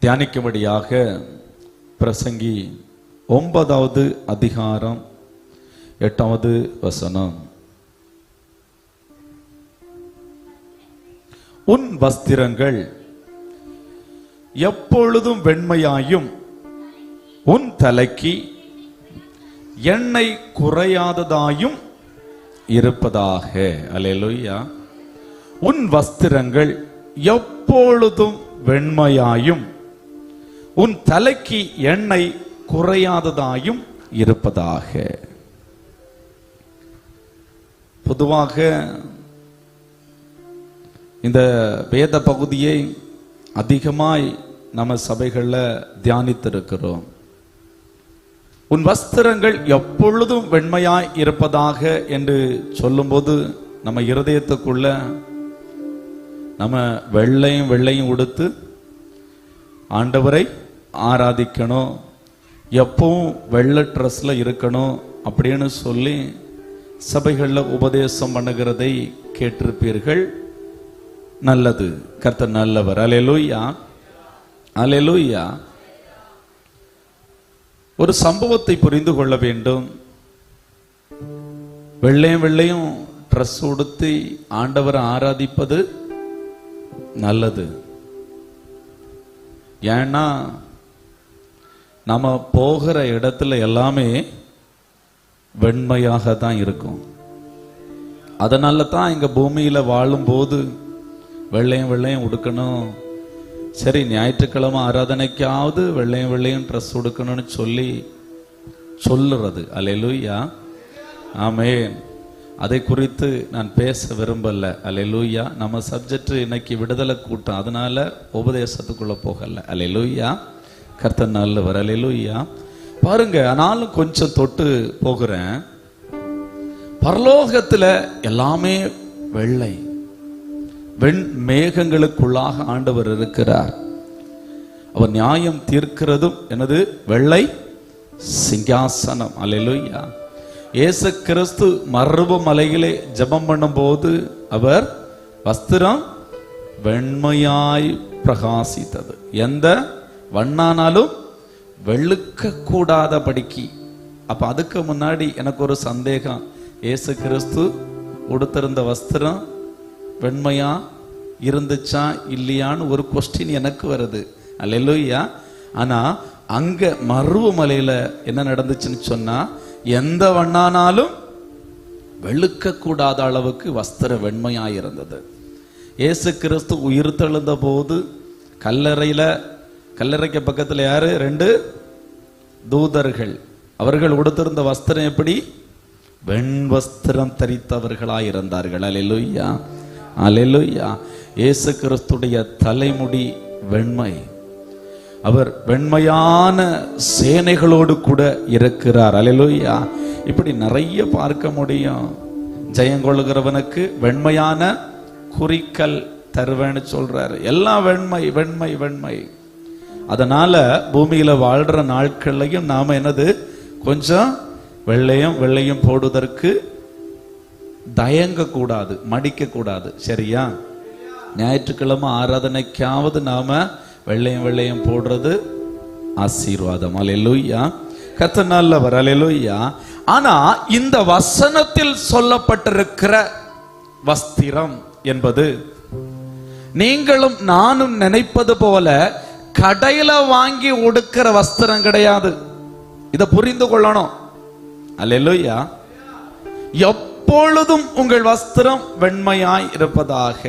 தியானிக்கும்படியாக பிரசங்கி 9வது அதிகாரம் 8வது வசனம். உன் வஸ்திரங்கள் எப்பொழுதும் வெண்மையாயும் உன் தலைக்கு எண்ணெய் குறையாததாயும் இருப்பதாக. அல்லேலூயா. உன் வஸ்திரங்கள் எப்பொழுதும் வெண்மையாயும் உன் தலைக்கு எண்ணெய் குறையாததாயும் இருப்பதாக. பொதுவாக இந்த வேத பகுதியை அதிகமாய் நம்ம சபைகளில் தியானித்திருக்கிறோம். உன் வஸ்திரங்கள் எப்பொழுதும் வெண்மையாய் இருப்பதாக என்று சொல்லும்போது நம்ம இருதயத்துக்குள்ள நம்ம வெள்ளையும் உடுத்து ஆண்டவரை ஆராதிக்கணும், எப்பவும் வெள்ளை ட்ரெஸ்ல இருக்கணும் அப்படின்னு சொல்லி சபைகளில் உபதேசம் பண்ணுகிறதை கேட்டிருப்பீர்கள். நல்லது, கர்த்தர் நல்லவர். அல்லேலூயா, அல்லேலூயா. ஒரு சம்பவத்தை புரிந்து கொள்ள வேண்டும். வெள்ளையும் ட்ரெஸ் உடுத்தி ஆண்டவரை ஆராதிப்பது நல்லது. ஏன்னா நம்ம போகிற இடத்துல எல்லாமே வெண்மையாக தான் இருக்கும். அதனால தான் இங்க பூமியில வாழும்போது வெள்ளையும் உடுக்கணும். சரி, ஞாயிற்றுக்கிழமை ஆராதனைக்காவது வெள்ளையும் ட்ரெஸ் உடுக்கணும்னு சொல்லுறது. அல்லேலூயா, ஆமென். அதை குறித்து நான் பேச விரும்பல. அல்லேலூயா. நம்ம சப்ஜெக்ட் இன்னைக்கு விடுதலை கூட்டம், அதனால உபதேசத்துக்குள்ள போகல. அல்லேலூயா, கர்த்தர் நல்லவர். அல்லேலூயா. பாருங்க, ஆனாலும் கொஞ்சம் தொட்டு போகிறேன். பரலோகத்துல எல்லாமே வெள்ளை, வெண் மேகங்களுக்குள்ளாக ஆண்டவர் இருக்கிறார். அவர் நியாயம் தீர்க்கிறதும் எனது வெள்ளை சிங்காசனம். அல்லேலூயா. இயேசு கிறிஸ்து மறுப மலையிலே ஜெபம் பண்ணும் போது அவர் வஸ்திரம் வெண்மையாய் பிரகாசித்தது. எந்த வண்ணானாலும் வெளுக்க கூடாதபடிக்கு. அப்ப அதுக்கு முன்னாடி எனக்கு ஒரு சந்தேகம், இயேசு கிறிஸ்து உடுத்திருந்த வஸ்திரம் வெண்மையா இருந்துச்சா இல்லையான்னு ஒரு கொஸ்டின் எனக்கு வருது. அல்லேலூயா. ஆனா அங்க மருவமலையில என்ன நடந்துச்சுன்னு சொன்னா, எந்த வண்ணானாலும் வெளுக்க கூடாத அளவுக்கு வஸ்திரம் வெண்மையாயிருந்தது. இயேசு கிறிஸ்து உயிர் தெழுந்த போது கல்லறைக்கு பக்கத்துல யாரு? 2 தூதர்கள். அவர்கள் உடுத்திருந்த வஸ்திரம் எப்படி? வெண் வஸ்திரம் தரித்தவர்களாயிருந்தார்கள். அல்லேலூயா, அல்லேலூயா. இயேசு கிறிஸ்துடைய தலைமுடி வெண்மை. அவர் வெண்மையான சேனைகளோடு கூட இருக்கிறார். அல்லேலூயா. இப்படி நிறைய பார்க்க முடியும். ஜெயங்கொள்கிறவனுக்கு வெண்மையான குறிக்கல் தருவேன்னு சொல்றாரு. எல்லாம் வெண்மை வெண்மை வெண்மை. அதனால பூமியில வாழ்ற நாட்கள்லையும் நாம என்னது கொஞ்சம் வெள்ளையும் போடுவதற்கு தயங்க கூடாது, மடிக்க கூடாது. சரியா? ஞாயிற்றுக்கிழமை ஆராதனைக்காவது நாம வெள்ளையும் போடுறது ஆசீர்வாதம். அல்லேலூயா, கர்த்தர் நல்லவர். அல்லேலூயா. ஆனா இந்த வசனத்தில் சொல்லப்பட்டிருக்கிற வஸ்திரம் என்பது நீங்களும் நானும் நினைப்பது போல கடையில வாங்கி உடுக்கிற வஸ்திரம் கிடையாது. இதை புரிந்து கொள்ளணும். அல்லேலூயா. எப்பொழுதும் உங்கள் வஸ்திரம் வெண்மையாய் இருப்பதாக.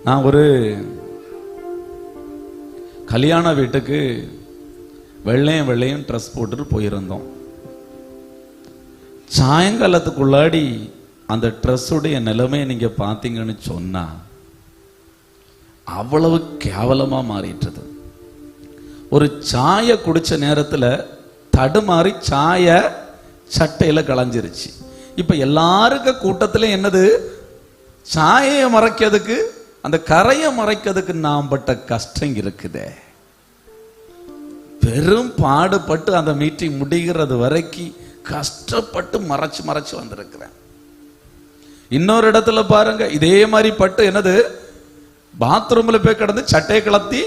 நான் ஒரு கல்யாண வீட்டுக்கு வெள்ளையும் ட்ரெஸ் போட்டுட்டு போயிருந்தோம். சாயங்காலத்துக்குள்ளாடி அந்த ட்ரெஸ்ஸுடைய நிலைமையை நீங்க பார்த்தீங்கன்னு சொன்னா அவ்வளவு கேவலமா மாறிட்டது. ஒரு சாய குடிச்ச நேரத்துல தடுமாறி சாய சட்டையில களைஞ்சிருச்சு. இப்ப எல்லாருக்கும் கூட்டத்துல என்னது? சாயை மறைக்கிறதுக்கு, அந்த கரையை மறைக்கிறதுக்கு நாம் பட்ட கஷ்டம் இருக்குதே. பெரும் பாடுபட்டு அந்த மீட்டிங் முடிகிறது வரைக்கும் கஷ்டப்பட்டு மறைச்சு வந்திருக்கிறேன். இன்னொரு இடத்துல பாருங்க, இதே மாதிரி பட்டு என்னது பாத்ரூம்ல போய் கிடந்து சட்டையை கலத்தி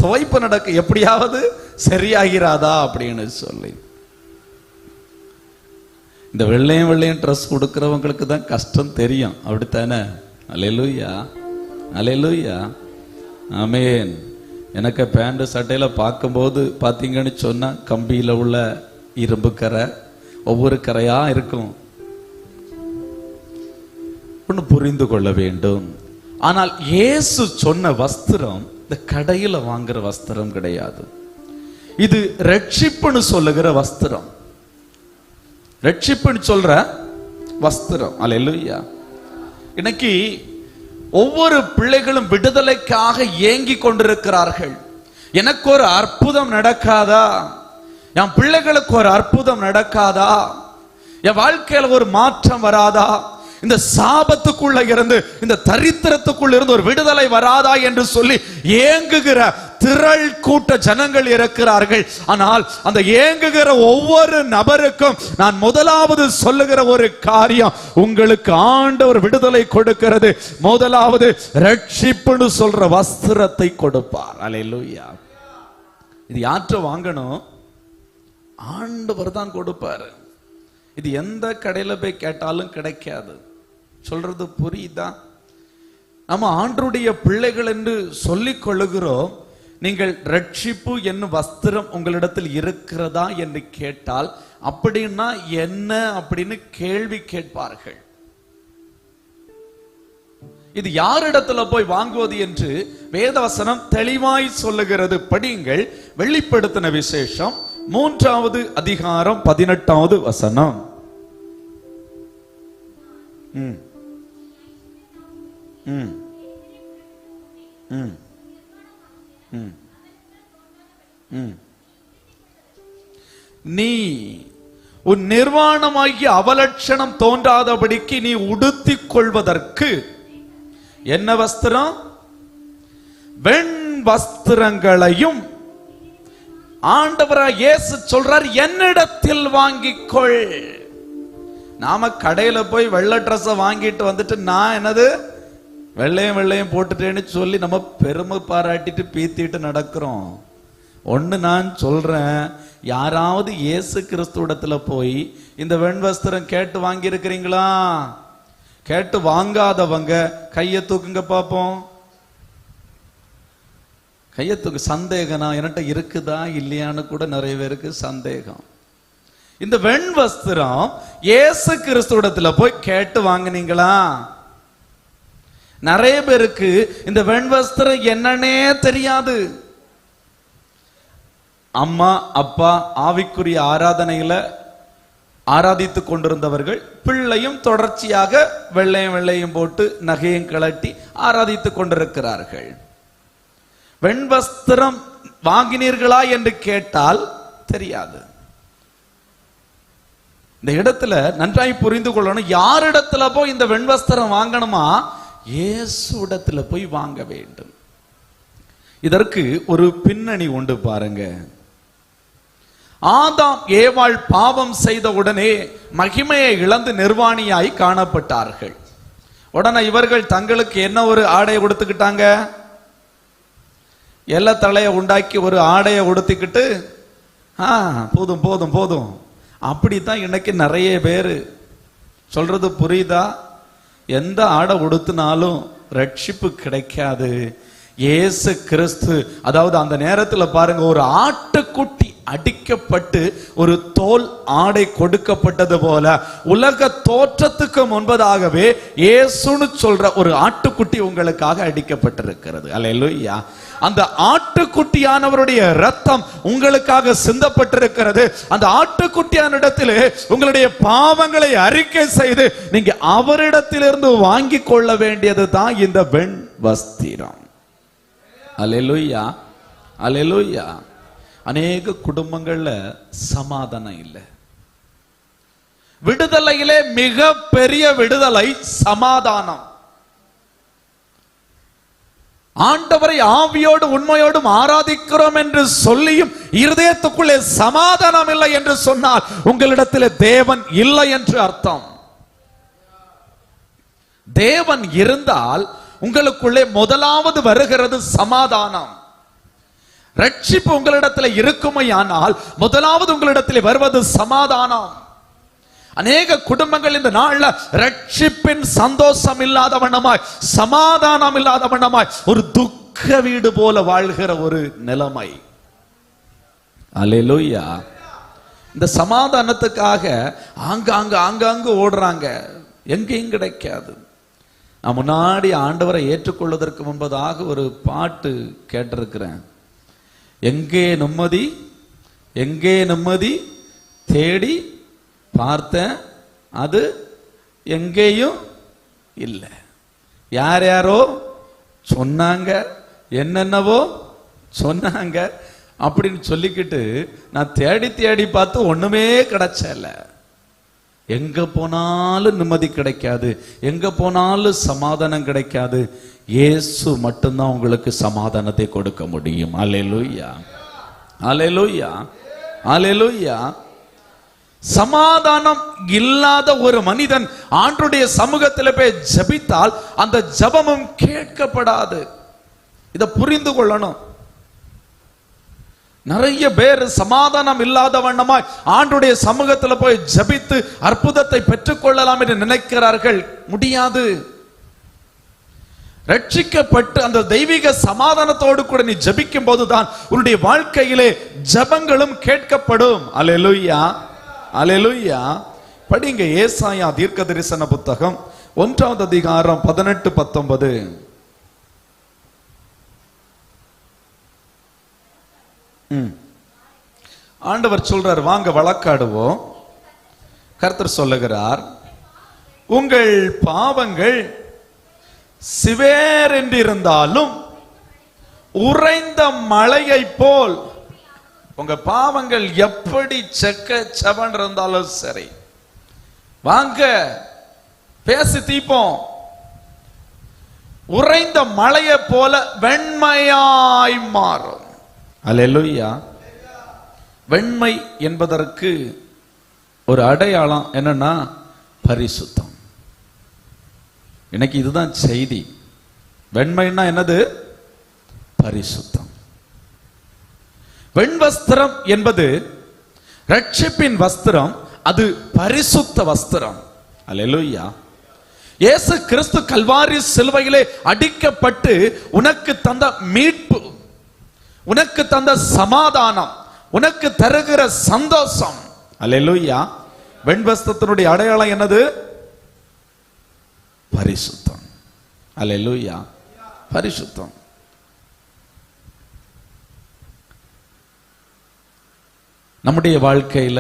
துவைப்பு நடக்க எப்படியாவது சரியாகிறாதா அப்படின்னு சொல்லி. இந்த வெள்ளையும் வெள்ளையும் ட்ரெஸ் கொடுக்கிறவங்களுக்கு தான் கஷ்டம் தெரியும், அப்படித்தானே? அல்லேலூயா, அல்லேலூயா, ஆமென். எனக்கு பேண்ட் சட்டையில பார்க்கும்போது பார்த்தீங்கன்னு சொன்னா கம்பியில உள்ள இரும்பு கரை ஒவ்வொரு கரையா இருக்கும். ஒன்று புரிந்து கொள்ள வேண்டும். ஆனால் இயேசு சொன்ன வஸ்திரம் இந்த கடையில வாங்குற வஸ்திரம் கிடையாது. இது ரட்சிப்புன்னு சொல்லுகிற வஸ்திரம், ரட்சிப்புன்னு சொல்ற வஸ்திரம். அல்லேலூயா. இன்னைக்கு ஒவ்வொரு பிள்ளைகளும் விடுதலைக்காக ஏங்கி கொண்டிருக்கிறார்கள். எனக்கு ஒரு அற்புதம் நடக்காதா, என் பிள்ளைகளுக்கு ஒரு அற்புதம் நடக்காதா, என் வாழ்க்கையில ஒரு மாற்றம் வராதா, இந்த சாபத்துக்குள்ள இருந்து இந்த தரித்திரத்துக்குள்ள இருந்து ஒரு விடுதலை வராதா என்று சொல்லி ஏங்குகிற திரள் கூட்ட ஜனங்கள் இருக்கிறார்கள். ஆனால் அந்த ஏங்குகிற ஒவ்வொரு நபருக்கும் நான் முதலாவது சொல்லுகிற ஒரு காரியம், உங்களுக்கு ஆண்டவர் விடுதலை கொடுக்கிறது. முதலாவது ரட்சிப்புன்னு சொல்ற வஸ்திரத்தை கொடுப்பார். அல்லேலூயா. இது யாற்ற வாங்கணும்? ஆண்டவர் தான் கொடுப்பாரு. இது எந்த கடையில போய் கேட்டாலும் கிடைக்காது. சொல்றது புரியுதா? நம்ம ஆண்டருடைய பிள்ளைகள் என்று சொல்லிக் கொள்ளுகிறோம். நீங்கள் ரட்சிப்பு என்னும் வஸ்திரம் உங்களிடத்தில் இருக்கிறதா என்று கேட்டால் அப்படின்னா என்ன அப்படின்னு கேள்வி கேட்பார்கள். இது யாரிடத்துல போய் வாங்குவது என்று வேதவசனம் தெளிவாய் சொல்லுகிறது. படியுங்கள், வெளிப்படுத்தின விசேஷம் 3வது அதிகாரம் 18வது வசனம். நீ உன் நிர்வாணமாகிய அவலட்சணம் தோன்றாதபடிக்கு நீ உடுத்திக் கொள்வதற்கு என்ன வஸ்திரம்? வெண் வஸ்திரங்களையும் ஆண்டவராகிய இயேசு சொல்றார், என்னிடத்தில் வாங்கிக்கொள். நாம கடையில போய் வெள்ளை ட்ரெஸ் வாங்கிட்டு வந்துட்டு நான் என்னது வெள்ளையும் வெள்ளையும் போட்டுட்டேன்னு சொல்லி நம்ம பெருமை பாராட்டிட்டு பீத்திட்டு நடக்கிறோம். ஒன்னு நான் சொல்றேன், யாராவது இயேசு கிறிஸ்துவிடத்துல போய் இந்த வெண் வஸ்திரம் கேட்டு வாங்கி இருக்கிறீங்களா? கேட்டு வாங்காதவங்க கையை தூக்குங்க பாப்போம். கையை தூக்கு. சந்தேகம், என்கிட்ட இருக்குதா இல்லையான்னு கூட நிறைய பேருக்கு சந்தேகம். இந்த வெண் வஸ்திரம் இயேசு கிறிஸ்துவிடத்துல போய் கேட்டு வாங்கினீங்களா? நிறைய பேருக்கு இந்த வெண் வஸ்திரம் என்னன்னே தெரியாது. அம்மா அப்பா ஆவிக்குரிய ஆராதனையில ஆராதித்து கொண்டிருந்தவர்கள் பிள்ளையும் தொடர்ச்சியாக வெள்ளையும் வெள்ளையும் போட்டு நகையும் கழட்டி ஆராதித்து கொண்டிருக்கிறார்கள். வெண் வஸ்திரம் வாங்கினீர்களா என்று கேட்டால் தெரியாது. இந்த இடத்துல நன்றாய் புரிந்து கொள்ளணும். யாரிடத்துல போய் இந்த வெண் வஸ்திரம் வாங்கணுமா? இயேசு இடத்துல போய் வாங்க வேண்டும். இதற்கு ஒரு பின்னணி உண்டு பாருங்க. ஆதாம் ஏவாள் பாவம் செய்த உடனே மகிமையை இழந்து நிர்வாணியாய் காணப்பட்டார்கள். உடனே இவர்கள் தங்களுக்கு என்ன ஒரு ஆடையை கொடுத்துக்கிட்டாங்க? எல்ல தலையை உண்டாக்கி ஒரு ஆடையை உடுத்திக்கிட்டு போதும் போதும் போதும். அப்படித்தான் இன்னைக்கு நிறைய பேரு சொல்றது புரியுதா? எந்த ஆடை உடுத்தினாலும் ரட்சிப்பு கிடைக்காது. இயேசு கிறிஸ்து, அதாவது அந்த நேரத்துல பாருங்க, ஒரு ஆட்டுக்குட்டி அடிக்கப்பட்டு ஒரு தோல் ஆடை கொடுக்கப்பட்டது போல உலக தோற்றத்துக்கு முன்பதாகவே இயேசுன்னு சொல்ற ஒரு ஆட்டுக்குட்டி உங்களுக்காக அடிக்கப்பட்டிருக்கிறது. அல்லேலூயா. அந்த ஆட்டுக்குட்டியானவருடைய ரத்தம் உங்களுக்காக சிந்தப்பட்டிருக்கிறது. அந்த ஆட்டுக்குட்டியான இடத்திலே உங்களுடைய பாவங்களை அறிக்கை செய்து நீங்க அவரிடத்திலிருந்து வாங்கி கொள்ள வேண்டியது தான் இந்த வெண் வஸ்திரம். அல்லேலூயா, அல்லேலூயா. அநேக குடும்பங்கள்ல சமாதானம் இல்லை. விடுதலையிலே மிக பெரிய விடுதலை சமாதானம். ஆண்டவரை ஆவியோடு உண்மையோடும் ஆராதிக்கிறோம் என்று சொல்லியும் இருதயத்துக்குள்ளே சமாதானம் இல்லை என்று சொன்னால் உங்களிடத்தில் தேவன் இல்லை என்று அர்த்தம். தேவன் இருந்தால் உங்களுக்குள்ளே முதலாவது வருகிறது சமாதானம். ரட்சிப்பு உங்களிடத்தில் இருக்குமையானால் முதலாவது உங்களிடத்தில் வருவது சமாதானம். அநேக குடும்பங்கள் இந்த நாள்ல ரட்சிப்பின் சந்தோஷம் இல்லாத வண்ணமாய், சமாதானம் இல்லாத வண்ணமாய் ஒரு துக்க வீடு போல வாழ்கிற ஒரு நிலைமை. அல்லேலூயா. இந்த சமாதானத்துக்காக ஆங்காங்கு ஓடுறாங்க, எங்கேயும் கிடைக்காது. நான் முன்னாடி ஆண்டவரை ஏற்றுக்கொள்வதற்கு முன்பதாக ஒரு பாட்டு கேட்டிருக்கிறேன். எங்கே நிம்மதி, எங்கே நிம்மதி தேடி பார்த்தேன், அது எங்கேயும் இல்லை. யார் யாரோ சொன்னாங்க, என்னென்னவோ சொன்னாங்க அப்படின்னு சொல்லிக்கிட்டு நான் தேடி தேடி பார்த்து ஒண்ணுமே கிடைச்சல. எங்க போனாலும் நிம்மதி கிடைக்காது, எங்க போனாலும் சமாதானம் கிடைக்காது. இயேசு மட்டும்தான் உங்களுக்கு சமாதானத்தை கொடுக்க முடியும். அல்லேலூயா, அல்லேலூயா, அல்லேலூயா. சமாதானம் இல்லாத ஒரு மனிதன் ஆண்டவருடைய சமூகத்தில் போய் ஜெபித்தால் அந்த ஜெபமும் கேட்கப்படாது. இதை புரிந்து கொள்ளணும். நிறைய பேர் சமாதானம் இல்லாத வண்ணமாய் ஆண்டவருடைய சமூகத்தில் போய் ஜெபித்து அற்புதத்தை பெற்றுக் கொள்ளலாம் என்று நினைக்கிறார்கள். முடியாது. ரட்சிக்கப்பட்டு அந்த தெய்வீக சமாதானத்தோடு கூட நீ ஜெபிக்கும் போதுதான் உன்னுடைய வாழ்க்கையிலே ஜெபங்களும் கேட்கப்படும். அல்லேலூயா, அல்லேலூயா. படிங்க ஏசாயா தீர்க்க தரிசன புத்தகம் 1ஆம் அதிகாரம் 18-19. ஆண்டவர் சொல்றார், வாங்க வழக்காடுவோம். கர்த்தர் சொல்லுகிறார், உங்கள் பாவங்கள் சிவேர் என்றிருந்தாலும் உறைந்த மழையை போல், உங்க பாவங்கள் எப்படி செக்க செவன் இருந்தாலும் சரி, வாங்க பேசி தீப்போம். உறைந்த மழையை போல வெண்மையாய் மாறும். அல்லேலூயா. வெண்மை என்பதற்கு ஒரு அடையாளம் என்னன்னா பரிசுத்தம். இன்னைக்கு இதுதான் செய்தி. வெண்மைன்னா என்னது? பரிசுத்தம். வெண்வஸ்திரம் என்பது ரட்சிப்பின் வஸ்திரம், அது பரிசுத்த வஸ்திரம். அல்லேலூயா. இயேசு கிறிஸ்து கல்வாரி சிலுவையிலே அடிக்கப்பட்டு உனக்கு தந்த மீட்பு, உனக்கு தந்த சமாதானம், உனக்கு தருகிற சந்தோஷம். அல்லேலூயா. வெண்வஸ்திரத்தினுடைய அடையாளம் என்னது? பரிசுத்தம். அல்லேலூயா, பரிசுத்தம். நம்முடைய வாழ்க்கையில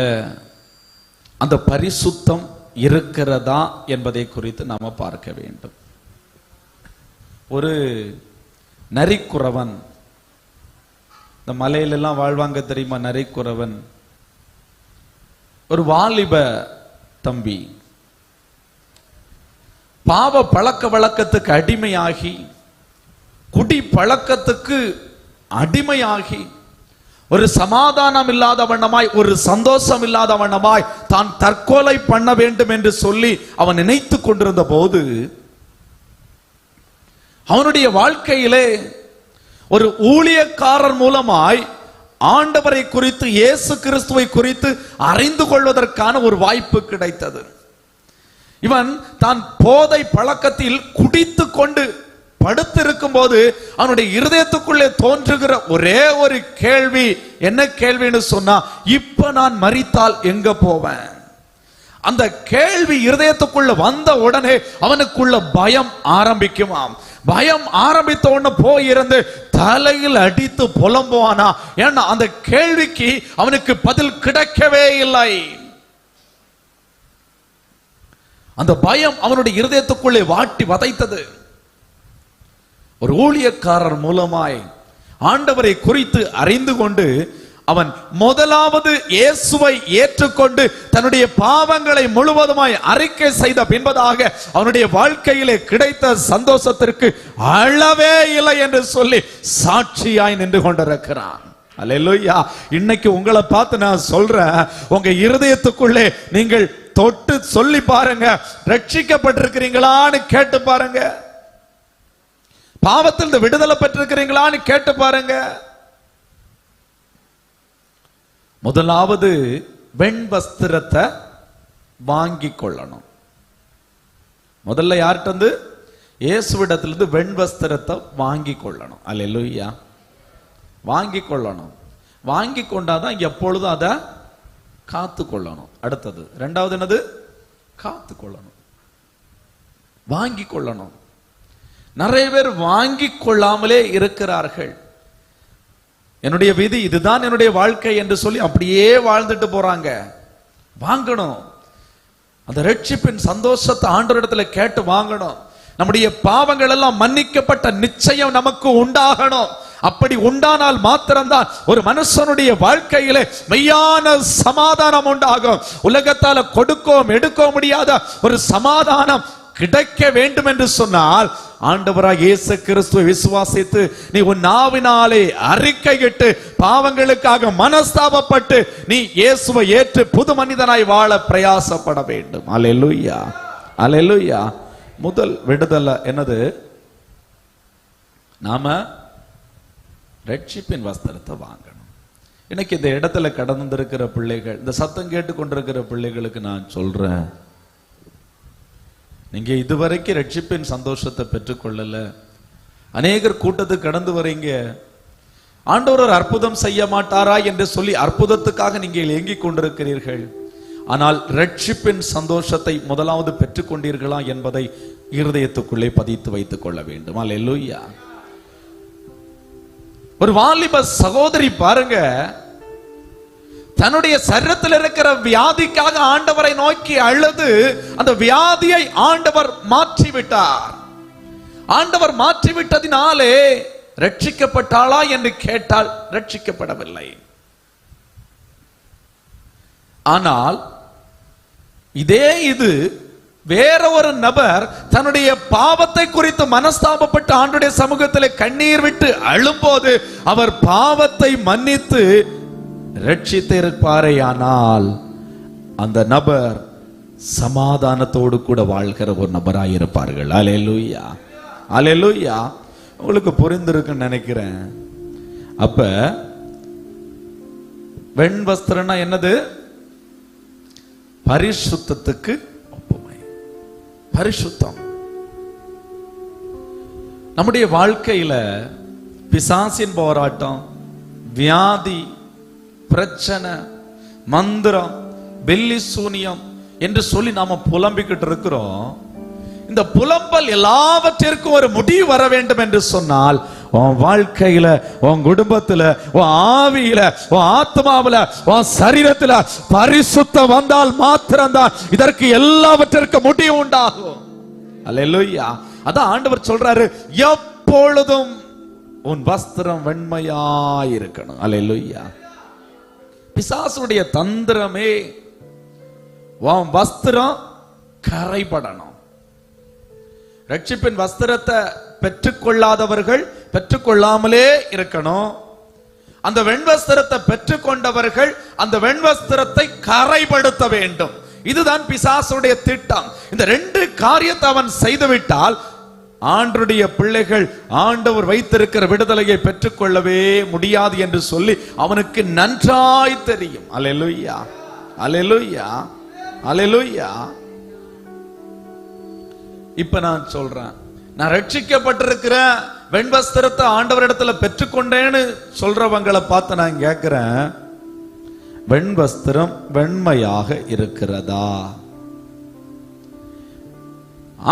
அந்த பரிசுத்தம் இருக்கிறதா என்பதை குறித்து நாம பார்க்க வேண்டும். ஒரு நரிக்குறவன், இந்த மலையிலெல்லாம் வாழ்வாங்க தெரியுமா, நரிக்குறவன். ஒரு வாலிப தம்பி பாவ பழக்க வழக்கத்துக்கு அடிமையாகி, குடி பழக்கத்துக்கு அடிமையாகி, ஒரு சமாதானம் இல்லாத வண்ணமாய், ஒரு சந்தோஷம் இல்லாத வண்ணமாய் தான் தற்கொலை பண்ண வேண்டும் என்று சொல்லி அவன் நினைத்து கொண்டிருந்த போது அவனுடைய வாழ்க்கையிலே ஒரு ஊழியக்காரர் மூலமாய் ஆண்டவரை குறித்து, இயேசு கிறிஸ்துவை குறித்து அறிந்து கொள்வதற்கான ஒரு வாய்ப்பு கிடைத்தது. இவன் தான் போதை பழக்கத்தில் குடித்து கொண்டு படுத்திருக்கும் போது அவனுடைய இருதயத்துக்குள்ளே தோன்றுகிற ஒரே ஒரு கேள்வி, என்ன கேள்வின்னு சொன்னா, இப்ப நான் மரித்தால் எங்க போவேன்? அந்த கேள்வி இருதயத்துக்குள்ள வந்த உடனே அவனுக்குள்ள பயம் ஆரம்பிக்குமாம். பயம் ஆரம்பித்த உடனே போயிருந்து தலையில் அடித்து புலம்புவானா. ஏன்னா அந்த கேள்விக்கு அவனுக்கு பதில் கிடைக்கவே இல்லை. அந்த பயம் அவனுடைய இருதயத்துக்குள்ளே வாட்டி வதைத்தது. ஒரு ஊழியக்காரர் மூலமாய் ஆண்டவரை குறித்து அறிந்து கொண்டு அவன் முதலாவது இயேசுவை ஏற்றுக்கொண்டு தன்னுடைய பாவங்களை முழுவதுமாய் அறிக்கை செய்த பின்பதாக அவனுடைய வாழ்க்கையிலே கிடைத்த சந்தோஷத்திற்கு அளவே இல்லை என்று சொல்லி சாட்சியாய் நின்று கொண்டிருக்கிறான். அல்லேலூயா. இன்னைக்கு உங்களை பார்த்து நான் சொல்றேன், உங்க இருதயத்துக்குள்ளே நீங்கள் தொட்டு சொல்லி பாருங்க, ரட்சிக்கப்பட்டிருக்கிறீங்களான்னு கேட்டு பாருங்க. பாவத்தில் விடுதலை பெற்றிருக்கிறீங்களான்னு கேட்டு பாருங்க. முதலாவது வெண் வஸ்திரத்தை வாங்கி கொள்ளணும். முதல்ல யார்கிட்ட இருந்து? இயேசுவிடத்திலிருந்து வெண் வஸ்திரத்தை வாங்கி கொள்ளணும். அல்லேலூயா. வாங்கி கொள்ளணும். வாங்கி கொண்டாதான் எப்பொழுதும் அதை காத்து கொள்ளணும். அடுத்தது இரண்டாவது என்னது? காத்து கொள்ளணும், வாங்கி கொள்ளணும். நிறைய பேர் வாங்கி கொள்ளாமலே இருக்கிறார்கள். என்னுடைய விதி இதுதான், என்னுடைய வாழ்க்கை என்று சொல்லி அப்படியே வாழ்ந்துட்டு போறாங்க. வாங்கணும். அந்த ரட்சிப்பின் சந்தோஷத்தை ஆண்டவரிடத்துல கேட்டு வாங்கணும். நம்முடைய பாவங்கள் எல்லாம் மன்னிக்கப்பட்ட நிச்சயம் நமக்கு உண்டாகணும். அப்படி உண்டானால் மாத்திரம்தான் ஒரு மனுஷனுடைய வாழ்க்கையிலே மெய்யான சமாதானம் உண்டாகும். உலகத்தால கொடுக்கவும் எடுக்க முடியாத ஒரு சமாதானம் கிடைக்க வேண்டும் என்று சொன்னால் ஆண்டவராக இயேசு கிறிஸ்துவை விசுவாசித்து நீ உன் நாவினாலே அறிக்கையிட்டு பாவங்களுக்காக மனஸ்தாபப்பட்டு நீ இயேசுவை ஏற்று புது மனிதனாய் வாழ பிரயாசப்பட வேண்டும். அல்லேலூயா, அல்லேலூயா. முதல் விடுதலை என்னது? நாம ரட்சிப்பின் வஸ்திரத்தை வாங்கணும். இன்னைக்கு இந்த இடத்துல கடந்திருக்கிற பிள்ளைகள், இந்த சத்தம் கேட்டு கொண்டிருக்கிற பிள்ளைகளுக்கு நான் சொல்றேன், நீங்க இதுவரைக்கும் ரட்சிப்பின் சந்தோஷத்தை பெற்றுக்கொள்ளல. அநேகர் கூட்டத்துக்கு கடந்து வரீங்க. ஆண்டவர் ஒரு அற்புதம் செய்ய மாட்டாரா என்று சொல்லி அற்புதத்துக்காக நீங்கள் ஏங்கிக் கொண்டிருக்கிறீர்கள். ஆனால் ரட்சிப்பின் சந்தோஷத்தை முதலாவது பெற்றுக் கொண்டீர்களா என்பதை இருதயத்துக்குள்ளே பதித்து வைத்துக் கொள்ள வேண்டும். அல்லேலூயா. ஒரு வாலிப சகோதரி பாருங்க, தன்னுடைய சரீரத்தில் இருக்கிற வியாதிக்காக ஆண்டவரை நோக்கி அழுது அந்த வியாதியை ஆண்டவர் மாற்றிவிட்டார். ஆண்டவர் மாற்றிவிட்டதினாலே ரட்சிக்கப்பட்டாளா என்று கேட்டால் ரட்சிக்கப்படவில்லை. ஆனால் இது வேற ஒரு நபர் தன்னுடைய பாவத்தை குறித்து மனஸ்தாபப்பட்டு ஆண்டவருடைய சமூகத்தில் கண்ணீர் விட்டு அழும்போது அவர் பாவத்தை மன்னித்து ரட்சித்திருப்பாரேயானால் அந்த நபர் சமாதானத்தோடு கூட வாழ்கிற ஒரு நபராய் இருப்பார்கள். அல்லேலூயா, அல்லேலூயா. உங்களுக்கு புரிந்திருக்குன்னு நினைக்கிறேன். அப்ப வெண் வஸ்திரம்னா என்னது? பரிசுத்தத்துக்கு ஒப்புமை. பரிசுத்தம். நம்முடைய வாழ்க்கையில பிசாசின் போராட்டம், வியாதி, பிரச்சனை, மந்திரம், வெள்ளி சூனியம் என்று சொல்லி நாம புலம்பிக்கிட்டு இருக்கிறோம். இந்த புலம்பல் எல்லாவற்றிற்கும் ஒரு முடிவு வர வேண்டும் என்று சொன்னால் உன் வாழ்க்கையில, உன் குடும்பத்துல, உன் ஆவியில, உன் ஆத்மாவில, உன் சரீரத்துல பரிசுத்தம் வந்தால் மாத்திரம்தான் இதற்கு எல்லாவற்றிற்கும் முடிவு உண்டாகும். அல்லேலூயா. அதான் ஆண்டவர் சொல்றாரு, எப்பொழுதும் உன் வஸ்திரம் வெண்மையாயிருக்கணும். அல்லேலூயா. பிசாசுடைய தந்திரமே உன் வஸ்திரம் கரைபடணும். ரட்சிப்பின் வஸ்திரத்தை பெற்றுக்கொள்ளாதவர்கள் பெற்றுக்கொள்ளாமலே இருக்கணும். அந்த வெண்வஸ்திரத்தை பெற்றுக்கொண்டவர்கள் அந்த வெண்வஸ்திரத்தை கரைபடுத்த வேண்டும். இதுதான் பிசாசுடைய திட்டம். இந்த ரெண்டு காரியத்தை அவன் செய்துவிட்டால் ஆண்டவருடைய பிள்ளைகள் ஆண்டவர் வைத்திருக்கிற விடுதலையை பெற்றுக்கொள்ளவே முடியாது என்று சொல்லி அவனுக்கு நன்றாய் தெரியும். அல்லேலூயா, அல்லேலூயா, அல்லேலூயா. இப்ப நான் சொல்றேன், நான் ரட்சிக்கப்பட்டிருக்கிற வெண்வஸ்திரத்தை ஆண்டவரிடத்துல பெற்றுக்கொண்டேன்னு சொல்றவங்களை பார்த்து நான் கேட்கிறேன், வெண்வஸ்திரம் வெண்மையாக இருக்கிறதா?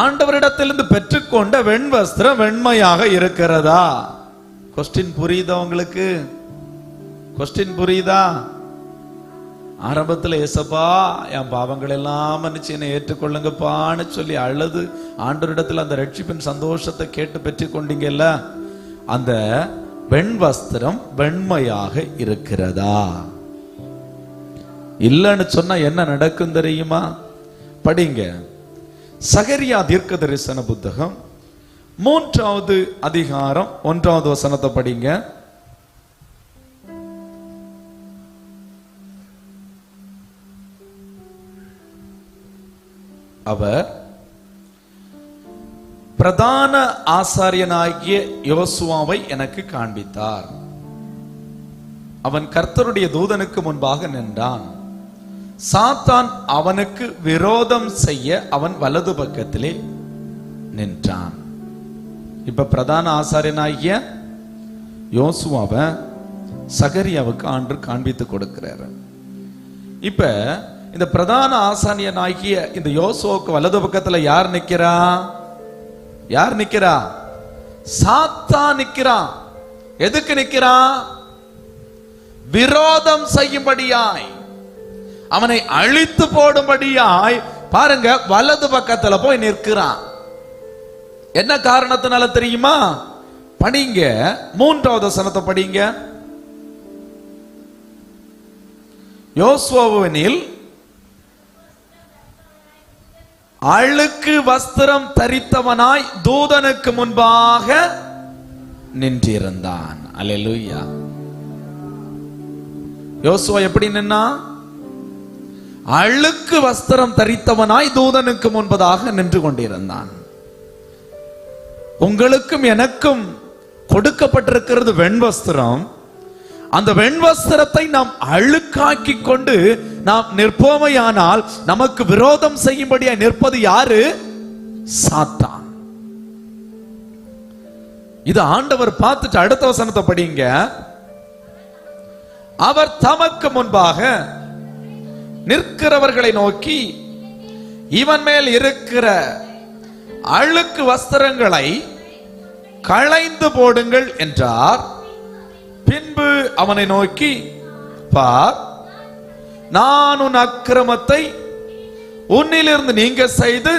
ஆண்டவரிடத்திலிருந்து பெற்றுக்கொண்ட வெண்வஸ்திரம் வெண்மையாக இருக்கிறதா? கொஸ்டின் புரியுதா உங்களுக்கு? கொஸ்டின் புரியுதா? ஆரம்பத்தில் ஏசப்பா என் பாவங்கள் எல்லாம் மன்னிச்சு என்னை ஏற்றுக்கொள்ளுங்கப்பான்னு சொல்லி அழுது ஆண்டவரிடத்தில் அந்த ரட்சிப்பின் சந்தோஷத்தை கேட்டு பெற்றுக்கொண்டீங்கல்ல, அந்த வெண்வஸ்திரம் வெண்மையாக இருக்கிறதா? இல்லைன்னு சொன்னா என்ன நடக்கும் தெரியுமா? படிங்க சகரியா தீர்க்க தரிசன புத்தகம் 3வது அதிகாரம் 1வது வசனத்தை படிங்க. அவர் பிரதான ஆசாரியனாகிய யோசுவாவை எனக்கு காண்பித்தார். அவன் கர்த்தருடைய தூதனுக்கு முன்பாக நின்றான். சாத்தான் அவனுக்கு விரோதம் செய்ய அவன் வலது பக்கத்திலே நின்றான். இப்ப பிரதான ஆசாரியனாகிய யோசுவாவை சகரியாவுக்கு ஆண்டு காண்பித்து கொடுக்கிறார். இப்ப இந்த பிரதான ஆசாரியனாகிய இந்த யோசுவாவுக்கு வலது பக்கத்துல யார் நிக்கிறா? யார் நிக்கிறா? சாத்தான் நிக்கிறான். எதுக்கு நிக்கிறான்? விரோதம் செய்யும்படியாய், அவனை அழித்து போடும்படியாய் பாருங்க வலது பக்கத்துல போய் நிற்கிறான். என்ன காரணத்தினால தெரியுமா? படிங்க 3வது வசனத்தை படிங்க. யோசுவாவினில் அழுக்கு வஸ்திரம் தரித்தவனாய் தூதனுக்கு முன்பாக நின்றிருந்தான். அல்லேலூயா. யோசுவா எப்படி நின்னா? அழுக்கு வஸ்திரம் தரித்தவனாய் தூதனுக்கு முன்பதாக நின்று கொண்டிருந்தான். உங்களுக்கும் எனக்கும் கொடுக்கப்பட்டிருக்கிறது வெண்வஸ்திரம். அந்த வெண்வஸ்திரத்தை நாம் அழுக்காக்கி கொண்டு நாம் நிற்போமையானால் நமக்கு விரோதம் செய்யும்படியா நிற்பது யாரு? சாத்தான். இது ஆண்டவர் பார்த்துட்டு அடுத்த வசனத்தை படிங்க. அவர் தமக்கு முன்பாக நிற்கிறவர்களை நோக்கி, இவன் மேல் இருக்கிற அழுக்கு வஸ்திரங்களை களைந்து போடுங்கள் என்றார். பின்பு அவனை நோக்கி, பார், நான் உன் அக்கிரமத்தை உன்னிலிருந்து நீங்க செய்து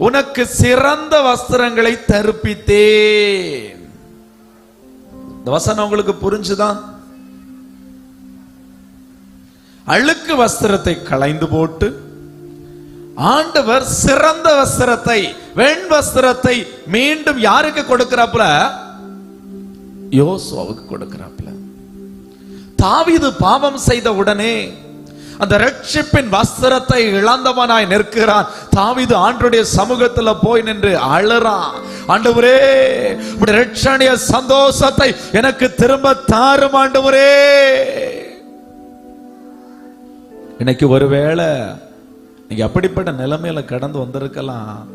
உனக்கு சிறந்த வஸ்திரங்களை தருப்பித்தேன். இந்த வசனம் உங்களுக்கு புரிஞ்சுதான்? அழுக்கு வஸ்திரத்தை களைந்து போட்டு ஆண்டவர் சிறந்த வஸ்திரத்தை, வெண் வஸ்திரத்தை மீண்டும் யாருக்கு கொடுக்கிறாப்ல? யோசுவாவுக்கு கொடுக்கிறாப்ல. தாவீது பாவம் செய்த உடனே அந்த ரட்சிப்பின் வஸ்திரத்தை இழந்தவனாய் நிற்கிறான். தாவீது ஆண்டவருடைய சமூகத்துல போய் நின்று அழறான். ஆண்டவரே, உம்முடைய ரட்சணிய சந்தோஷத்தை எனக்கு திரும்ப தாரும் ஆண்டவரே. இன்னைக்கு ஒருவேளை நீங்க அப்படிப்பட்ட நிலைமையில கடந்து வந்திருக்கலாம்.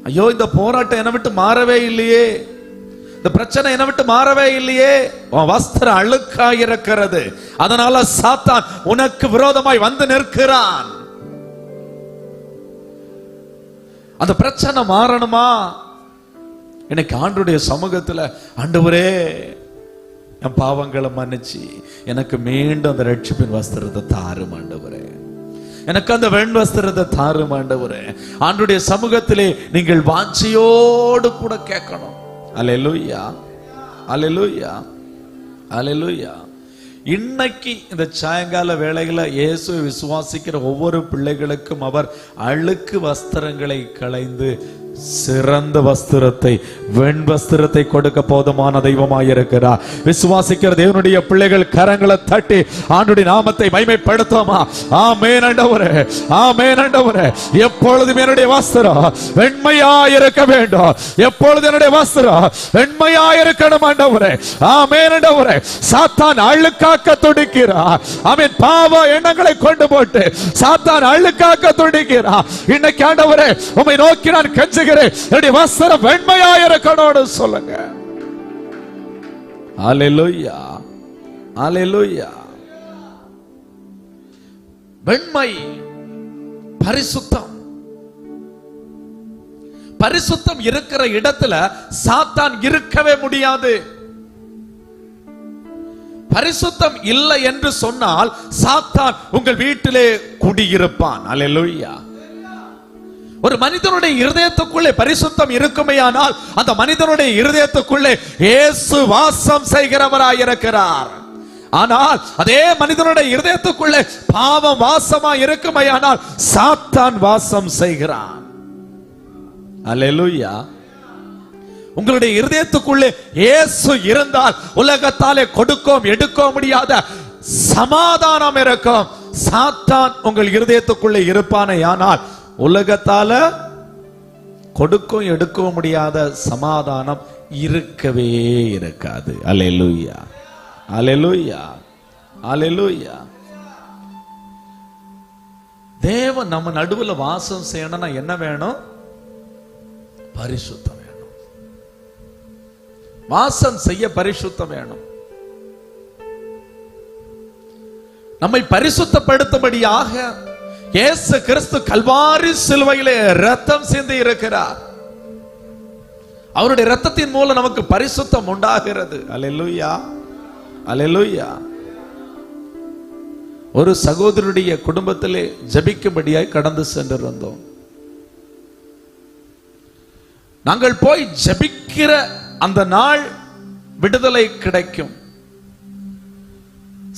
ஐயோ, இந்த போராட்டம் என்னை விட்டு மாறவே இல்லையே, இந்த பிரச்சனை என்னை விட்டு மாறவே இல்லையே, உன் வஸ்திரம் அழுக்காக இருக்கிறது, அதனால சாத்தான் உனக்கு விரோதமாய் வந்து நிற்கிறான். அந்த பிரச்சனை மாறணுமா? இன்னைக்கு ஆண்டவருடைய சமூகத்துல, ஆண்டவரே என் பாவங்களை மன்னிச்சு எனக்கு மீண்டும் அந்த ரட்சிப்பின் வஸ்திரத்தை தாரும் ஆண்டவரே, எனக்கு அந்த வெண் வஸ்திரத்தை தாரும் ஆண்டவரே. ஆண்டவருடைய சமூகத்திலே நீங்கள் வாஞ்சையோடு கூட கேட்கணும். அல்லேலூயா, அல்லேலூயா, அல்லேலூயா. இன்னைக்கு இந்த சாயங்கால வேளையில இயேசுவை விசுவாசிக்கிற ஒவ்வொரு பிள்ளைகளுக்கும் அவர் அழுக்கு வஸ்திரங்களை களைந்து சிறந்த வஸ்திரத்தை, வெண் வஸ்திரத்தை கொடுக்க போதுமான தெய்வமாயிருக்கிறார். விசுவாசிக்கிற தேவனுடைய பிள்ளைகள் கரங்களை தட்டி ஆண்டவருடைய நாமத்தை மகிமைப்படுத்துமா? ஆமென் ஆண்டவரே, ஆமென் ஆண்டவரே. எப்பொழுதும் என்னுடைய வஸ்திரம் வெண்மையாயிருக்க வேண்டும், எப்பொழுதும் என்னுடைய வஸ்திரம் வெண்மையாயிருக்கணும் ஆண்டவரே. ஆமென் ஆண்டவரே. சாத்தான் அழுக்காக்க துடிக்கிறார். அவன் பாவ எண்ணங்களை கொண்டு போட்டு சாத்தான் அழுக்காக்க துடிக்கிறார். இன்னைக்கு ஆண்டவரே உம்மை நோக்கி நான் கெஞ்சுகிறேன், என்னுடைய வஸ்திரம் வெண்மையாயிருக்கணும்னு சொல்லுங்க. அல்லேலூயா, அல்லேலூயா. வெண்மை பரிசுத்தம். பரிசுத்தம் இருக்கிற இடத்துல சாத்தான் இருக்கவே முடியாது. பரிசுத்தம் இல்லை என்று சொன்னால் சாத்தான் உங்கள் வீட்டிலே குடியிருப்பான். அல்லேலூயா. ஒரு மனிதனுடைய இருதயத்துக்குள்ளே பரிசுத்தம் இருக்குமேயானால் அந்த மனிதனுடைய இருதயத்துக்குள்ளே இயேசு வாசம் செய்கிறவராயிருக்கிறார். ஆனால் அதே மனிதனுடைய இருதயத்துக்குள்ளே பாவம் வாசமா இருக்குமேயானால் சாத்தான் வாசம் செய்கிறான். அல்லேலூயா. உங்களுடைய இருதயத்துக்குள்ளே இயேசு இருந்தால் உலகத்தாலே கொடுக்க எடுக்க முடியாத சமாதானம் இருக்கும். சாத்தான் உங்கள் இருதயத்துக்குள்ளே இருப்பானே ஆனால் உலகத்தால கொடுக்கவும் எடுக்கவும் முடியாத சமாதானம் இருக்கவே இருக்காது. அல்லேலூயா, அல்லேலூயா, அல்லேலூயா. தேவன் நம்ம நடுவுல வாசம் செய்யணும்னா என்ன வேணும்? பரிசுத்தம் வேணும். வாசம் செய்ய பரிசுத்தம் வேணும். நம்மை பரிசுத்தப்படுத்தும்படியாக இயேசு கிறிஸ்து கல்வாரி சிலுவையிலே இரத்தம் சிந்தி இருக்கிறார். அவருடைய இரத்தத்தின் மூலம் நமக்கு பரிசுத்தம் உண்டாகிறது. அல்லேலூயா, அல்லேலூயா. ஒரு சகோதரருடைய குடும்பத்திலே ஜெபிக்கும்படியாய் கடந்து சென்றிருந்தோம். நாங்கள் போய் ஜெபிக்கிற அந்த நாள் விடுதலை கிடைக்கும்.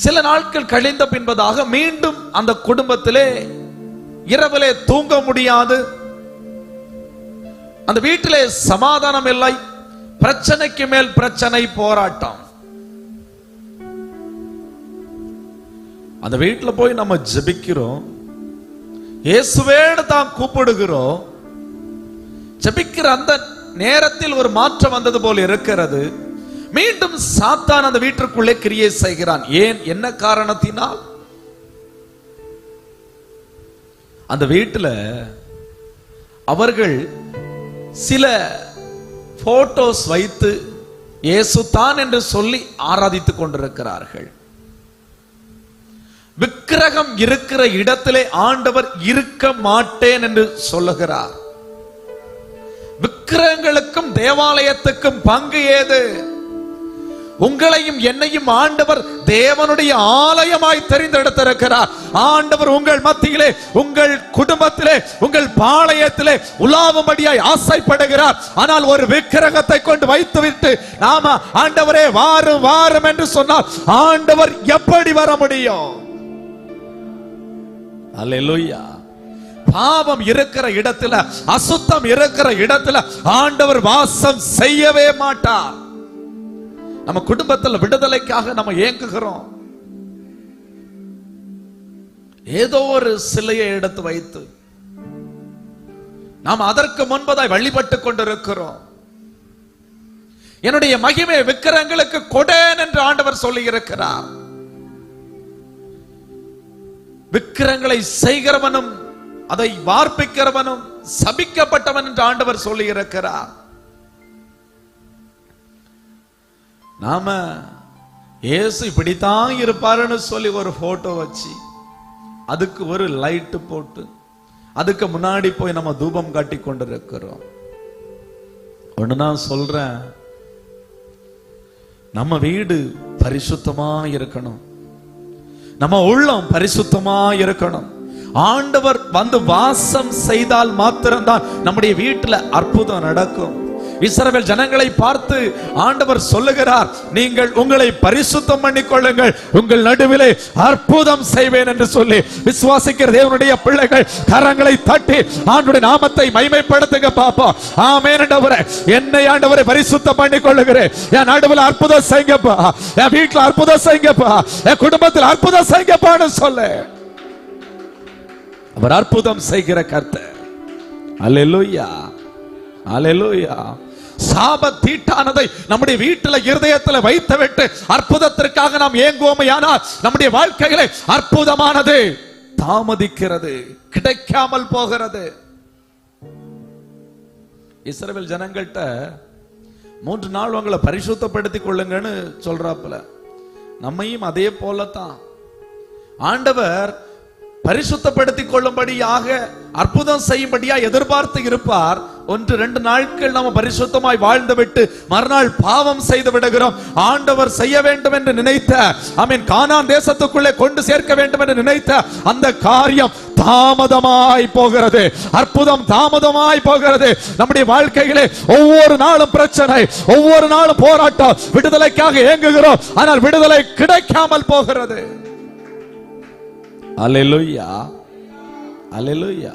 சில நாட்கள் கழிந்த பின்பதாக மீண்டும் அந்த குடும்பத்திலே இரவிலே தூங்க முடியாது, அந்த வீட்டிலே சமாதானம் இல்லை, பிரச்சனைக்கு மேல் பிரச்சனை, போராட்டம். அந்த வீட்டில் போய் நம்ம ஜெபிக்கிறோம், இயேசுவேன்னு தான் கூப்பிடுகிறோம். ஜெபிக்கிற அந்த நேரத்தில் ஒரு மாற்றம் வந்தது போல இருக்கிறது. மீண்டும் சாத்தான் அந்த வீட்டிற்குள்ளே கிரியை செய்கிறான். ஏன், என்ன காரணத்தினால்? அந்த வீட்டில் அவர்கள் சில போட்டோஸ் வைத்து இயேசு தான் என்று சொல்லி ஆராதித்துக் கொண்டிருக்கிறார்கள். விக்கிரகம் இருக்கிற இடத்திலே ஆண்டவர் இருக்க மாட்டேன் என்று சொல்லுகிறார். விக்கிரகங்களுக்கும் தேவாலயத்துக்கும் பங்கு ஏது? உங்களையும் என்னையும் ஆண்டவர் தேவனுடைய ஆலயமாய் தெரிந்தெடுத்திருக்கிறார். ஆண்டவர் உங்கள் மத்தியிலே, உங்கள் குடும்பத்திலே, உங்கள் பாளையத்திலே உலாவும்படியாய் ஆசைப்படுகிறார். ஆனால் ஒரு விக்கிரகத்தை கொண்டு வைத்துவிட்டு நாம ஆண்டவரே வாரும் வாரும் என்று சொன்னால் ஆண்டவர் எப்படி வர முடியும்? அல்லேலூயா. பாவம் இருக்கிற இடத்துல, அசுத்தம் இருக்கிற இடத்துல ஆண்டவர் வாசம் செய்யவே மாட்டார். நம்ம குடும்பத்தில் விடுதலைக்காக நம்ம ஏங்குகிறோம். ஏதோ ஒரு சிலையை எடுத்து வைத்து நாம் அதற்கு முன்பதாய் வழிபட்டு கொண்டிருக்கிறோம். என்னுடைய மகிமை விக்கிரகங்களுக்கு கொடேன் என்று ஆண்டவர் சொல்லி இருக்கிறார். விக்கிரகங்களை செய்கிறவனும் அதை வார்ப்பிக்கிறவனும் சபிக்கப்பட்டவன் என்று ஆண்டவர் சொல்லி இருக்கிறார். நாம இயேசு இப்படித்தான் இருப்பாருன்னு சொல்லி ஒரு போட்டோ வச்சு அதுக்கு ஒரு லைட் போட்டு அதுக்கு முன்னாடி போய் நம்ம தூபம் காட்டி கொண்டிருக்கிறோம். ஒண்ணு நான் சொல்றேன், நம்ம வீடு பரிசுத்தமா இருக்கணும், நம்ம உள்ளம் பரிசுத்தமா இருக்கணும். ஆண்டவர் வந்து வாசம் செய்தால் மாத்திரம்தான் நம்முடைய வீட்டில் அற்புதம் நடக்கும். இஸ்ரவேல் ஜனங்களை பார்த்து ஆண்டவர் சொல்லுகிறார், நீங்கள் உங்களை பரிசுத்தம் பண்ணிக் கொள்ளுங்கள், உங்கள் நடுவிலே அற்புதம் செய்வேன் என்று சொல்லி விசுவாசிக்கிற தேவனுடைய பிள்ளைகள் கரங்களை தட்டி ஆண்டவருடைய நாமத்தை மகிமைப்படுத்துங்க பாப்போம். ஆமென். ஆண்டவரே, என்னை ஆண்டவரே பரிசுத்தம் பண்ணிக் கொள்ளுகிறேன். என் நடுவில் அற்புதம் செய்யுங்கப்பா, என் வீட்டில் அற்புதம் செய்யுங்கப்பா, என் குடும்பத்தில் அற்புதம் செய்யுங்கப்பான்னு சொல்லு. அவர் அற்புதம் செய்கிற கர்த்தர். அல்லேலூயா, அல்லேலூயா. சாப தீட்டானதை நம்முடைய வீட்டில் இருதயத்தில் வைத்துவிட்டு அற்புதத்திற்காக நாம் ஏங்குவோமையானால் நம்முடைய வாழ்க்கையிலே அற்புதமானது தாமதிக்கிறது, கிடைக்காமல் போகிறது. இஸ்ரவேல் ஜனங்கள்ட்ட 3 நாள் உங்களை பரிசுத்தப்படுத்திக் கொள்ளுங்கன்னு சொல்றாப்புல. நம்மையும் அதே போலத்தான் ஆண்டவர் பரிசுத்தப்படுத்திக் கொள்ளும்படியாக அற்புதம் செய்யும்படியா எதிர்பார்த்து இருப்பார். 1-2 நாட்கள் நாம் பரிசுத்தமாய் வாழ்ந்து விட்டு மறுநாள் பாவம் செய்து விடுகிறோம். ஆண்டவர் செய்ய வேண்டும் என்று நினைத்த, ஆமென், கானான் தேசத்துக்குள்ளே கொண்டு சேர்க்க வேண்டும் என்று நினைத்த அந்த காரியம் தாமதமாய் போகிறது, அற்புதம் தாமதமாய் போகிறது. நம்முடைய வாழ்க்கையிலே ஒவ்வொரு நாளும் பிரச்சனை, ஒவ்வொரு நாளும் போராட்டம். விடுதலைக்காக ஏங்குகிறோம், ஆனால் விடுதலை கிடைக்காமல் போகிறது. அல்லேலூயா, அல்லேலூயா.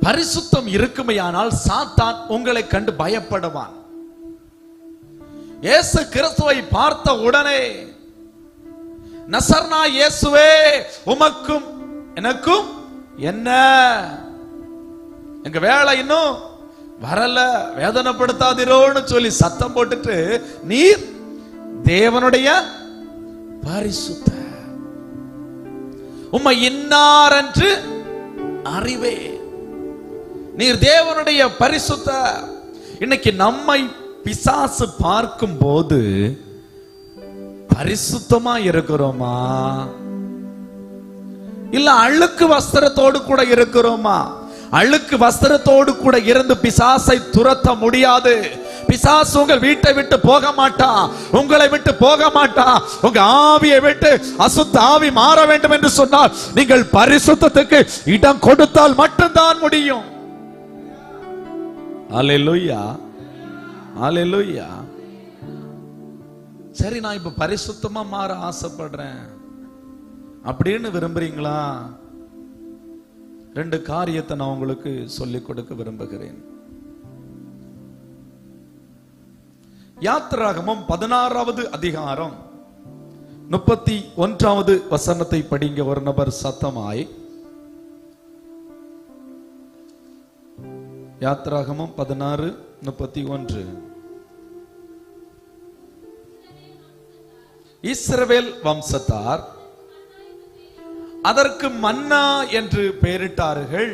பரிசுத்தம் இருக்குமையானால் சாத்தான் உங்களை கண்டு பயப்படுவான். இயேசு கிறிஸ்துவை பார்த்த உடனே, நசர்னா இயேசுவே, உமக்கும் எனக்கும் என்ன எங்க வேலை இன்னும் வரல, வேதனைப்படுத்தாதிரோன்னு சொல்லி சத்தம் போட்டுட்டு, நீர் தேவனுடைய பரிசுத்த, உம்மை இன்னார் என்று அறிவே, நீர் தேவனுடைய பரிசுத்த. இன்னைக்கு நம்மை பிசாசு பார்க்கும் போது பரிசுத்தமா இருக்கிறோமா, இல்ல அழுக்கு வஸ்திரத்தோடு கூட இருக்கிறோமா? அழுக்கு வஸ்திரத்தோடு கூட இருந்து பிசாசை துரத்த முடியாது. பிசாசு உங்கள் வீட்டை விட்டு போக மாட்டா, உங்களை விட்டு போக மாட்டா. உங்க ஆவியை விட்டு அசுத்த ஆவி மாற வேண்டும் என்று சொன்னால் நீங்கள் பரிசுத்தத்துக்கு இடம் கொடுத்தால் மட்டும்தான் முடியும். அல்லேலூயா, அல்லேலூயா. சரி, நான் இப்ப பரிசுத்தமா மாற ஆசைப்படுறேன் அப்படின்னு விரும்புறீங்களா? 2 காரியத்தை நான் உங்களுக்கு சொல்லிக் கொடுக்க விரும்புகிறேன். யாத்திராகமம் 16வது அதிகாரம் 31வது வசனத்தை படிங்க. ஒரு நபர் சத்தமாய். யாத்திராகமம் 16:31. இஸ்ரவேல் வம்சத்தார் அதற்கு மன்னா என்று பெயரிட்டார்கள்.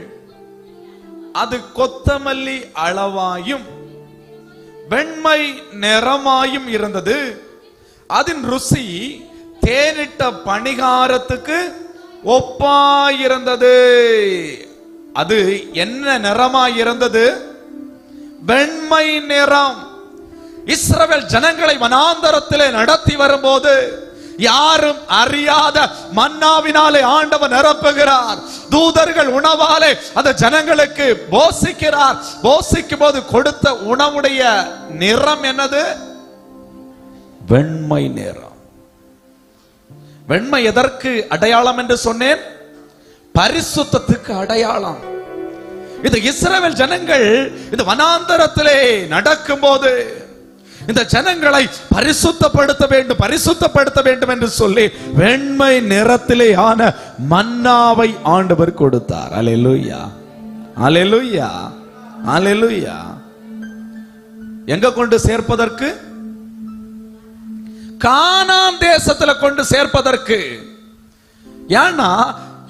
அது கொத்தமல்லி அளவாயும் வெண்மை நிறமாயும் இருந்தது. அதன் ருசி தேனிட்ட பணிகாரத்துக்கு ஒப்பாயிருந்தது. அது என்ன நிறமாய் இருந்தது? வெண்மை நிறம். இஸ்ரவேல் ஜனங்களை வனாந்தரத்திலே நடத்தி வரும்போது யாரும் அறியாத மன்னாவினாலே ஆண்டவர் நிரப்புகிறார். தூதர்கள் உணவாலே அந்த ஜனங்களுக்கு போஷிக்கிறார். போஷிக்கும் போது கொடுத்த உணவுடைய நிறம் என்னது? வெண்மை நிறம். வெண்மை எதற்கு அடையாளம் என்று சொன்னேன்? பரிசுத்தத்துக்கு அடையாளம். இது இஸ்ரவேல் ஜனங்கள் இந்த வனாந்தரத்திலே நடக்கும் போது இந்த ஜனங்களை பரிசுத்தப்படுத்த வேண்டும், பரிசுத்தப்படுத்த வேண்டும் என்று சொல்லி வெண்மை நிறத்திலே ஆன மன்னாவை ஆண்டவர் கொடுத்தார். அல்லேலூயா, அல்லேலூயா, அல்லேலூயா. எங்க கொண்டு சேர்ப்பதற்கு? கானான் தேசத்துல கொண்டு சேர்ப்பதற்கு. ஏன்னா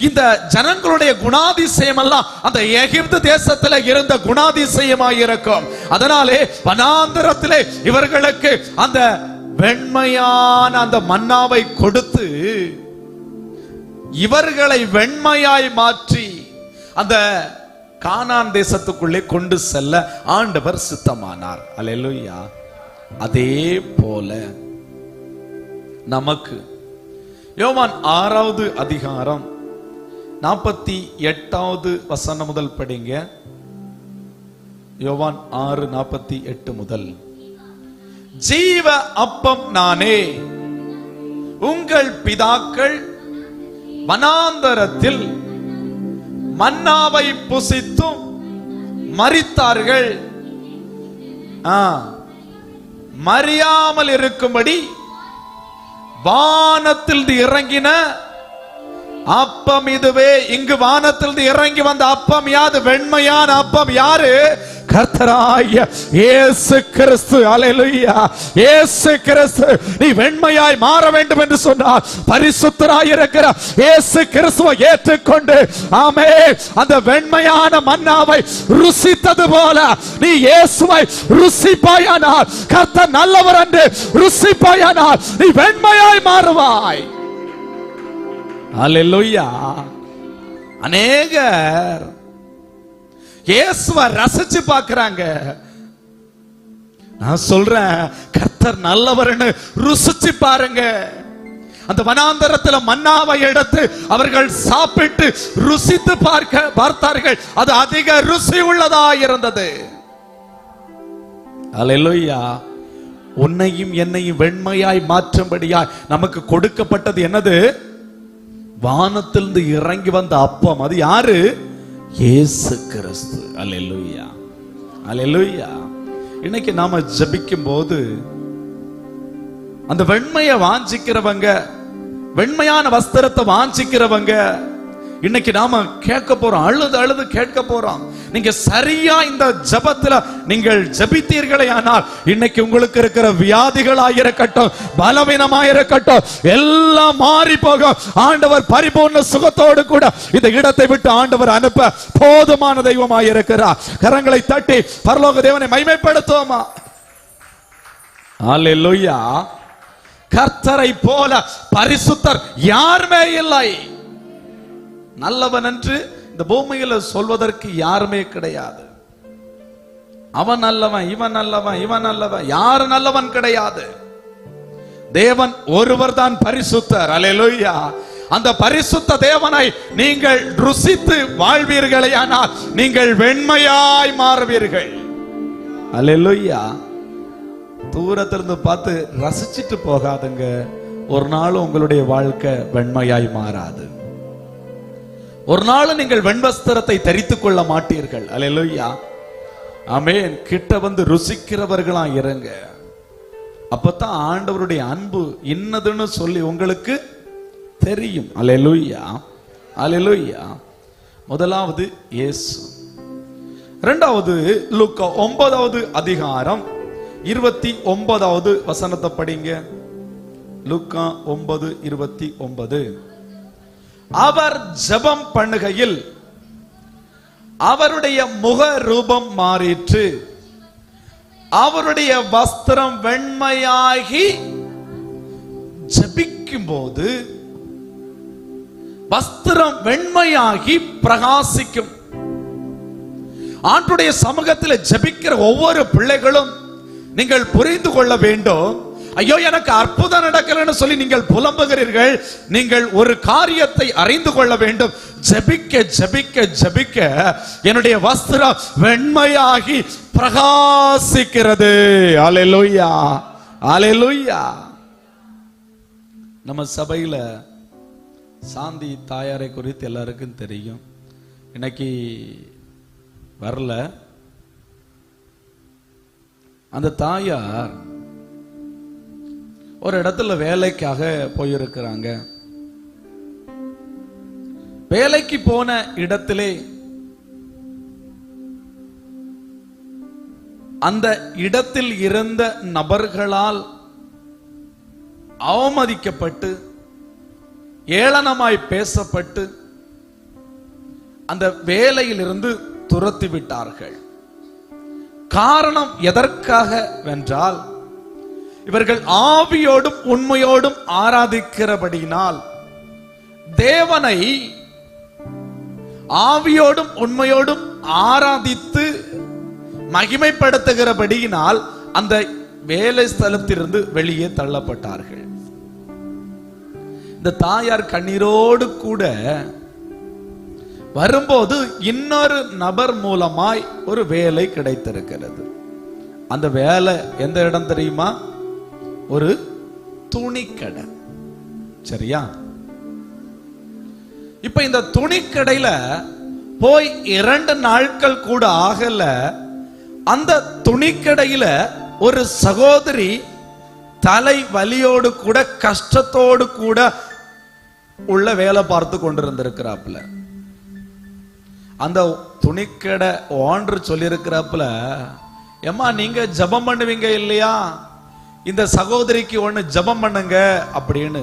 இந்த ஜனங்களுடைய குணாதிசயம் எல்லாம் அந்த எகிப்து தேசத்துல இருந்த குணாதிசயமாய் இருக்கும். அதனாலே வனாந்தரத்திலே இவர்களுக்கு அந்த வெண்மையான அந்த மன்னாவை கொடுத்து இவர்களை வெண்மையாய் மாற்றி அந்த கானான் தேசத்துக்குள்ளே கொண்டு செல்ல ஆண்டவர் சித்தமானார். அல்லேலூயா. அதே போல நமக்கு யோவான் 6வது அதிகாரம் 48வது வசனம் முதல் படிங்க. யோவான் 6:48 முதல். ஜீவ அப்பம் நானே. உங்கள் பிதாக்கள் வனாந்தரத்தில் மன்னாவை புசித்தும் மரித்தார்கள். மரியாமல் இருக்கும்படி வானத்தில் இறங்கின அப்பம் இதுவே. இங்கு வானத்தில் இறங்கி வந்த அப்பம் யாது? வெண்மையான அப்பம். யாரு? கர்த்தராகிய இயேசு கிறிஸ்து. அல்லேலூயா. இயேசு கிறிஸ்து. நீ வெண்மையாய் மாற வேண்டும் என்று சொன்னார். பரிசுத்தராய் இருக்கிற இயேசு கிறிஸ்துவை ஏற்றுக்கொண்டு ஆமென் அந்த வெண்மையான மன்னாவை ருசித்தது போல நீ இயேசுவை ருசிப்பாயானால், கர்த்தர் நல்லவர் என்று ருசிப்பாயானால் நீ வெண்மையாய் மாறுவாய். அல்லேலூயா. அநேகர் இயேசுவை ரசிச்சு பார்க்கறாங்க. நான் சொல்றேன், கர்த்தர் நல்லவர்னு ருசிச்சு பாருங்க. அந்த வனாந்தரத்துல மன்னாவை எடுத்து அவர்கள் சாப்பிட்டு ருசித்து பார்த்தார்கள். அது அதிக ருசி உள்ளதா இருந்தது. அல்லேலூயா. உன்னையும் என்னையும் வெண்மையாய் மாற்றும்படியாய் நமக்கு கொடுக்கப்பட்டது என்னது? வானத்திலிருந்து இறங்கி வந்த அப்பம். அது யாரு? இயேசு கிறிஸ்து. அல்லேலூயா, அல்லேலூயா. இன்னைக்கு நாம ஜெபிக்கும் போது அந்த வெண்மையை வாஞ்சிக்கிறவங்க, வெண்மையான வஸ்திரத்தை வாஞ்சிக்கிறவங்க இன்னைக்கு நாம கேட்க போறோம். அழுது அழுது கேட்க போறோம். நீங்க சரியா இந்த ஜெபத்துல நீங்கள் ஜெபித்தீர்களே ஆனால் இன்னைக்கு உங்களுக்கு இருக்கிற வியாதிகளாயிருக்கட்டும், பலவீனமாயிருக்கட்டும், எல்லாம் மாறி போகும். ஆண்டவர் பரிபூர்ண சுகத்தோடு கூட இந்த இடத்தை விட்டு ஆண்டவர் அனுப்ப போதுமான தெய்வமாயிருக்கிறார். கரங்களை தட்டி பரலோக தேவனை மகிமைப்படுத்துவோமா? அல்லேலூயா. கர்த்தரை போல பரிசுத்தர் யாருமே இல்லை. நல்லவன் என்று இந்த பூமியில சொல்வதற்கு யாருமே கிடையாது. அவன் நல்லவன், இவன் நல்லவன், இவன் நல்லவன், யாரு நல்லவன் கிடையாது. தேவன் ஒருவர் தான் பரிசுத்தர். அல்லேலூயா. அந்த பரிசுத்த தேவனை நீங்கள் ருசித்து வாழ்வீர்களேயானால் நீங்கள் வெண்மையாய் மாறுவீர்கள். அல்லேலூயா. தூரத்திலிருந்து பார்த்து ரசிச்சிட்டு போகாதுங்க. ஒரு நாள் உங்களுடைய வாழ்க்கை வெண்மையாய் மாறாது. ஒரு நாள் நீங்கள் வெண்வஸ்திரத்தை தரித்துக் கொள்ள மாட்டீர்கள். அல்லேலூயா. ஆமென். கிட்ட வந்து ருசிக்கிறவர்களா இருங்க. அப்பதான் ஆண்டவருடைய அன்பு இன்னதுன்னு சொல்லி உங்களுக்கு தெரியும். அல்லேலூயா. அல்லேலூயா. முதலாவது இயேசு. இரண்டாவது லூக்கா 9வது அதிகாரம் 29வது வசனத்தை படிங்க. லூக்கா 9:29. அவர் ஜெபம் பண்ணுகையில் அவருடைய முக ரூபம் மாறிற்று, அவருடைய வஸ்திரம் வெண்மையாகி, ஜெபிக்கும் போது வஸ்திரம் வெண்மையாகி பிரகாசிக்கும். ஆண்டுடைய சமூகத்தில் ஜெபிக்கிற ஒவ்வொரு பிள்ளைகளும் நீங்கள் புரிந்து கொள்ள வேண்டும். ஐயோ எனக்கு அற்புதம் நடக்கலன்னு சொல்லி நீங்கள் புலம்புகிறீர்கள். நீங்கள் ஒரு காரியத்தை அறிந்து கொள்ள வேண்டும். ஜெபிக்க ஜெபிக்க ஜெபிக்க என்னுடைய வஸ்திரம் வெண்மையாகி பிரகாசிக்கிறது. அல்லேலூயா. அல்லேலூயா. நம்ம சபையில சாந்தி தாயாரை குறித்து எல்லாருக்கும் தெரியும். இன்னைக்கு வரல. அந்த தாயார் ஒரு இடத்துல வேலைக்காக போயிருக்கிறாங்க. வேலைக்கு போன இடத்திலே அந்த இடத்தில் இருந்த நபர்களால் அவமதிக்கப்பட்டு ஏளனமாய் பேசப்பட்டு அந்த வேலையிலிருந்து துரத்தி விட்டார்கள். காரணம் எதற்காக வென்றால், இவர்கள் ஆவியோடும் உண்மையோடும் ஆராதிக்கிறபடியினால், தேவனை ஆவியோடும் உண்மையோடும் ஆராதித்து மகிமைப்படுத்துகிறபடியினால் அந்த வேலை ஸ்தலத்திலிருந்து வெளியே தள்ளப்பட்டார்கள். இந்த தாயார் கண்ணீரோடு கூட வரும்போது இன்னொரு நபர் மூலமாய் ஒரு வேலை கிடைத்திருக்கிறது. அந்த வேலை எந்த இடம் தெரியுமா? ஒரு துணிக்கடை. சரியா? இப்ப இந்த துணிக்கடையில போய் 2 நாட்கள் கூட ஆகல. அந்த துணிக்கடையில ஒரு சகோதரி தலை வலியோடு கூட கஷ்டத்தோடு கூட உள்ள வேலை பார்த்து கொண்டிருந்திருக்கிறாப்புல. அந்த துணிக்கடை ஓனர் சொல்லியிருக்கிறாப்புல, ஏம்மா நீங்க ஜெபம் பண்ணுவீங்க இல்லையா, இந்த சகோதரிக்கு ஒண்ணு ஜெபம் பண்ணுங்க அப்படின்னு.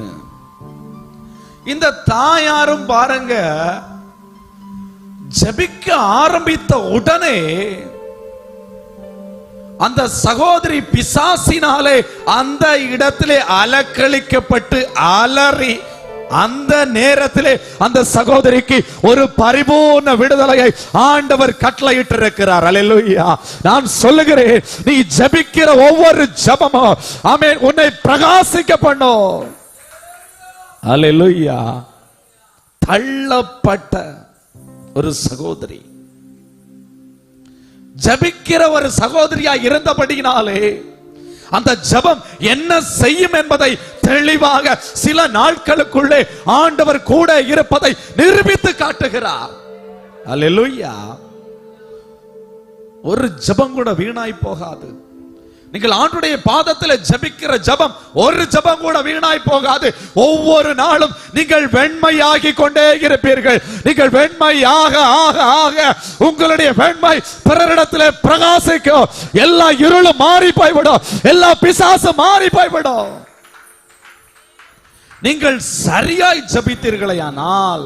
இந்த தாயாரும் பாருங்க, ஜெபிக்க ஆரம்பித்த உடனே அந்த சகோதரி பிசாசினாலே அந்த இடத்திலே அலக்களிக்கப்பட்டு அலறி, அந்த நேரத்திலே அந்த சகோதரிக்கு ஒரு பரிபூர்ண விடுதலையை ஆண்டவர் கட்டளையிட்டிருக்கிறார். அல்லேலூயா. நான் சொல்லுகிறேன், நீ ஜெபிக்கிற ஒவ்வொரு ஜெபமும் ஆமென் உன்னை பிரகாசிக்க பண்ணும். அல்லேலூயா. தள்ளப்பட்ட ஒரு சகோதரி ஜெபிக்கிற ஒரு சகோதரியா இருந்தபடியினாலே அந்த ஜெபம் என்ன செய்யும் என்பதை தெளிவாக சில நாட்களுக்குள்ளே ஆண்டவர் கூட இருப்பதை நிரூபித்து காட்டுகிறார். அல்லேலூயா. ஒரு ஜெபம் கூட வீணாய் போகாது. நீங்கள் ஆண்டுடைய பாதத்தில் ஜெபிக்கிற ஜெபம் ஒரு ஜெபம் கூட வீணாய் போகாது. ஒவ்வொரு நாளும் நீங்கள் வெண்மையாகி கொண்டே இருப்பீர்கள். நீங்கள் வெண்மையாக ஆக ஆக உங்களுடைய வெண்மை பிறரிடத்தில் பிரகாசிக்கும். எல்லா இருளும் மாறி போய்விடும், எல்லா பிசாசும் மாறி போய்விடும். நீங்கள் சரியாய் ஜெபித்தீர்களேயானால்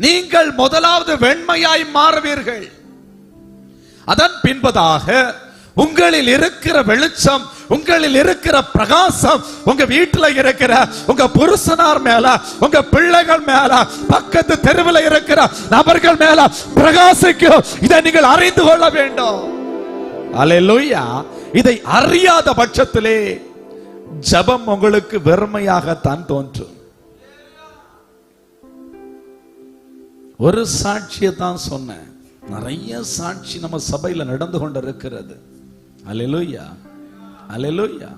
நீங்கள் முதலாவது வெண்மையாய் மாறுவீர்கள். அதன் பின்பதாக உங்களில் இருக்கிற வெளிச்சம், உங்களில் இருக்கிற பிரகாசம் உங்க வீட்டில் இருக்கிற உங்க புருஷனார் மேல, உங்க பிள்ளைகள் மேல, பக்கத்து தெருவில் இருக்கிற நபர்கள் மேல பிரகாசிக்கும். இதை நீங்கள் அறிந்து கொள்ள வேண்டும். அல்லேலூயா. இதை அறியாத பட்சத்திலே ஜெபம் உங்களுக்கு வெறுமையாகத்தான் தோன்றும். ஒரு சாட்சியை தான் சொன்னேன், நிறைய சாட்சி நம்ம சபையில நடந்து கொண்டிருக்கிறது. அல்லேலூயா, அல்லேலூயா.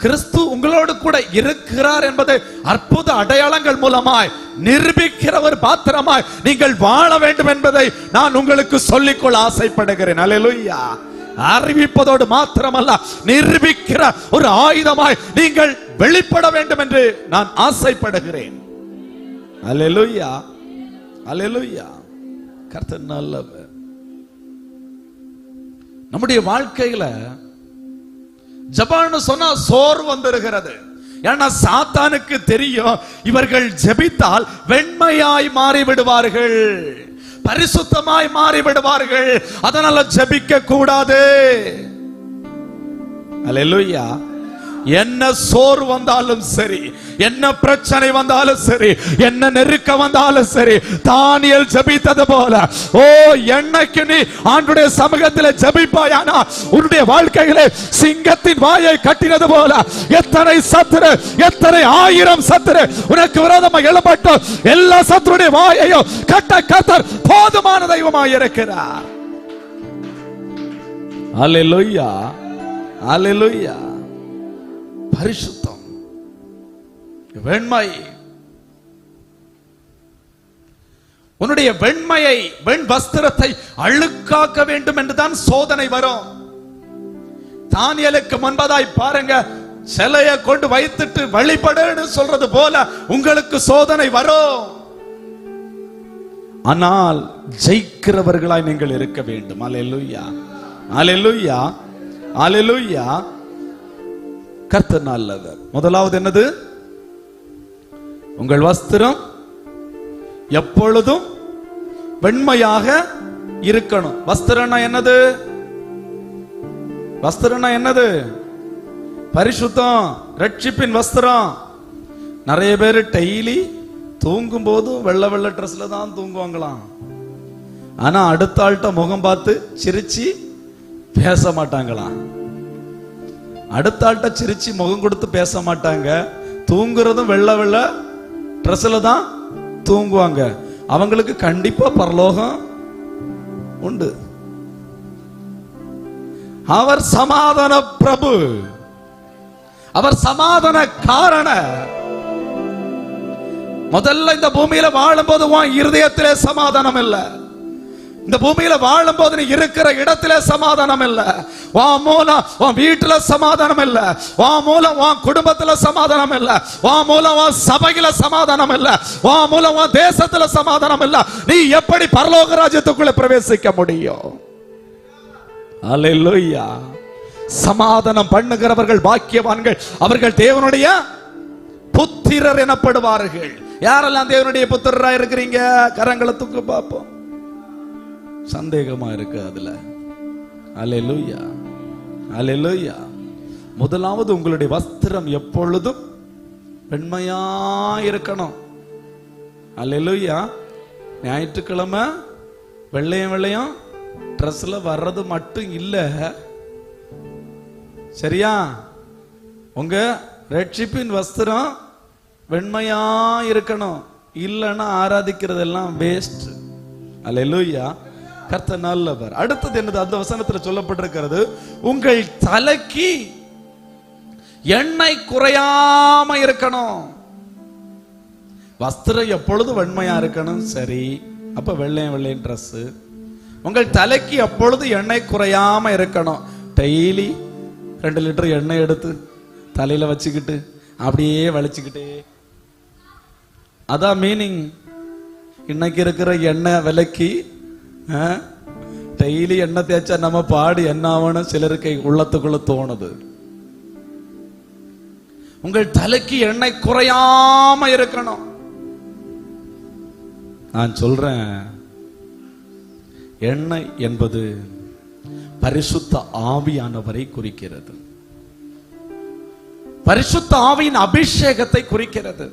கிறிஸ்து உங்களோடு கூட இருக்கிறார் என்பதை அற்புத அடையாளங்கள் மூலமாய் நிரூபிக்கிற ஒரு பாத்திரமாய் நீங்கள் வாழ வேண்டும் என்பதை நான் உங்களுக்கு சொல்லிக்கொள்ள ஆசைப்படுகிறேன். அல்லேலூயா. அறிவிப்பதோடு மாத்திரமல்ல, நிரூபிக்கிற ஒரு ஆயுதமாய் நீங்கள் வெளிப்பட வேண்டும் என்று நான் ஆசைப்படுகிறேன். அல்லேலூயா, அல்லேலூயா. கர்த்தர் நல்லவர். நம்முடைய வாழ்க்கையில ஜெபம்னு சொன்னா சோர்வு வந்துருகிறது. ஏன்னா சாத்தானுக்கு தெரியும் இவர்கள் ஜெபித்தால் வெண்மையாய் மாறி விடுவார்கள், பரிசுத்தமாய் மாறி விடுவார்கள், அதனால ஜெபிக்க கூடாது. அல்லேலூயா. என்ன சோறு வந்தாலும் சரி, என்ன பிரச்சனை வந்தாலும் சரி, என்ன நெருக்க வந்தாலும் சரி, தானியேல் ஜெபித்தது போல, ஓ என்னைக்கு நீ ஆண்டவருடைய சமூகத்தில் ஜெபிப்பாயானா உன்னுடைய வாழ்க்கையிலே சிங்கத்தின் வாயை கட்டினது போல எத்தனை சத்துரு, எத்தனை ஆயிரம் சத்துரு உனக்கு விரோதமாக எழும்பட்டும், எல்லா சத்துருடைய வாயையும் கட்ட கர்த்தர் போதுமான தெய்வமாய் இருக்கிறார். அல்லேலூயா, அல்லேலூயா. பரிசுத்தம், வெண்மை. உன்னுடைய வெண்மையை, வெண் வஸ்திரத்தை அழுக்காக்க வேண்டும் என்றுதான் சோதனை வரும். தானியேலுக்கு முன்பதாய் பாருங்க, சிலையை கொண்டு வைத்துட்டு வழிபடுன்னு சொல்றது போல உங்களுக்கு சோதனை வரும். ஆனால் ஜெயிக்கிறவர்களாய் நீங்கள் இருக்க வேண்டும். அல்லேலூயா, அல்லேலூயா, அல்லேலூயா. கர்த்தர் நல்லவர். முதலாவது என்னது? உங்கள் வஸ்திரம் எப்பொழுதும் வெண்மையாக இருக்கணும். வஸ்திரம்னா என்னது? வஸ்திரம்னா என்னது? பரிசுத்தம், ரட்சிப்பின் வஸ்திரம். நிறைய பேர் டெய்லி தூங்கும் போதும் வெள்ளை வெள்ளை ட்ரெஸ்ல தான் தூங்குவாங்களாம். ஆனா அடுத்த ஆள்கிட்ட முகம் பார்த்து சிரிச்சு பேச மாட்டாங்களாம். அடுத்த ஆள்கிட்ட சிரிச்சு முகம் கொடுத்து பேச மாட்டாங்க. தூங்குறதும் வெள்ளை வெள்ளை ட்ரெஸ்ல தான் தூங்குவாங்க. அவங்களுக்கு கண்டிப்பா பரலோகம் உண்டு. அவர் சமாதான பிரபு, அவர் சமாதான காரண. முதல்ல இந்த பூமியில வாழும்போது உன் இருதயத்திலே சமாதானம் இல்லை. இந்த பூமியில வாழும் போது நீ இருக்கிற இடத்திலே சமாதானம் இல்ல. உன் மூலம் உன் வீட்டுல சமாதானம் இல்ல, உன் மூலம் உன் குடும்பத்துல சமாதானம் இல்ல, உன் மூலம் உன் சபையில சமாதானம் இல்ல, உன் மூலம் உன் தேசத்துல சமாதானம் இல்ல. நீ எப்படி பரலோக ராஜ்யத்துக்குள்ள பிரவேசிக்க முடியும்? அல்லேலூயா. சமாதானம் பண்ணுகிறவர்கள் பாக்கியவான்கள், அவர்கள் தேவனுடைய புத்திரர் எனப்படுவார்கள். யாரெல்லாம் தேவனுடைய புத்திரரா இருக்கிறீங்க? கரங்களை தூக்கு பார்ப்போம். சந்தேகமா இருக்கு அதுல. அல்லேலூயா, அல்லேலூயா. முதலாவது உங்களுடைய வஸ்திரம் எப்பொழுதும் வெண்மையா இருக்கணும். அல்லேலூயா. ஞாயிற்றுக்கிழமை வெள்ளையும் வெள்ளையும் ட்ரெஸ்ல வர்றது மட்டும் இல்ல, சரியா? உங்க ரட்சிப்பின் வஸ்திரம் வெண்மையா இருக்கணும். இல்லைன்னா ஆராதிக்கிறதெல்லாம் வேஸ்ட். அல்லேலூயா. கர்த்தர் நல்லவர். அடுத்தது என்னது? அந்த வசனத்துல சொல்லப்பட்டிருக்கிறது, உங்கள் தலைக்கு எண்ணெய் குறையாம இருக்கணும். வஸ்திரம் எப்பொழுதும் வெண்மையா இருக்கணும், சரி. அப்ப வெள்ளையும் வெள்ளையும் ட்ரெஸ். உங்கள் தலைக்கு எப்பொழுது எண்ணெய் குறையாம இருக்கணும். டெய்லி 2 லிட்டர் எண்ணெய் எடுத்து தலையில வச்சுக்கிட்டு அப்படியே வலிச்சுக்கிட்டே, அதான் மீனிங். இன்னைக்கு இருக்கிற எண்ணெய் விலைக்கு டெய்லி எண்ணெய் தேய்ச்சா நம்ம பாடு என்ன ஆகணும் சிலருக்கு உள்ளத்துக்குள்ள தோணுது. உங்கள் தலைக்கு எண்ணெய் குறையாம இருக்கணும். நான் சொல்றேன், எண்ணெய் என்பது பரிசுத்த ஆவியானவரை குறிக்கிறது. பரிசுத்த ஆவியின் அபிஷேகத்தை குறிக்கிறது.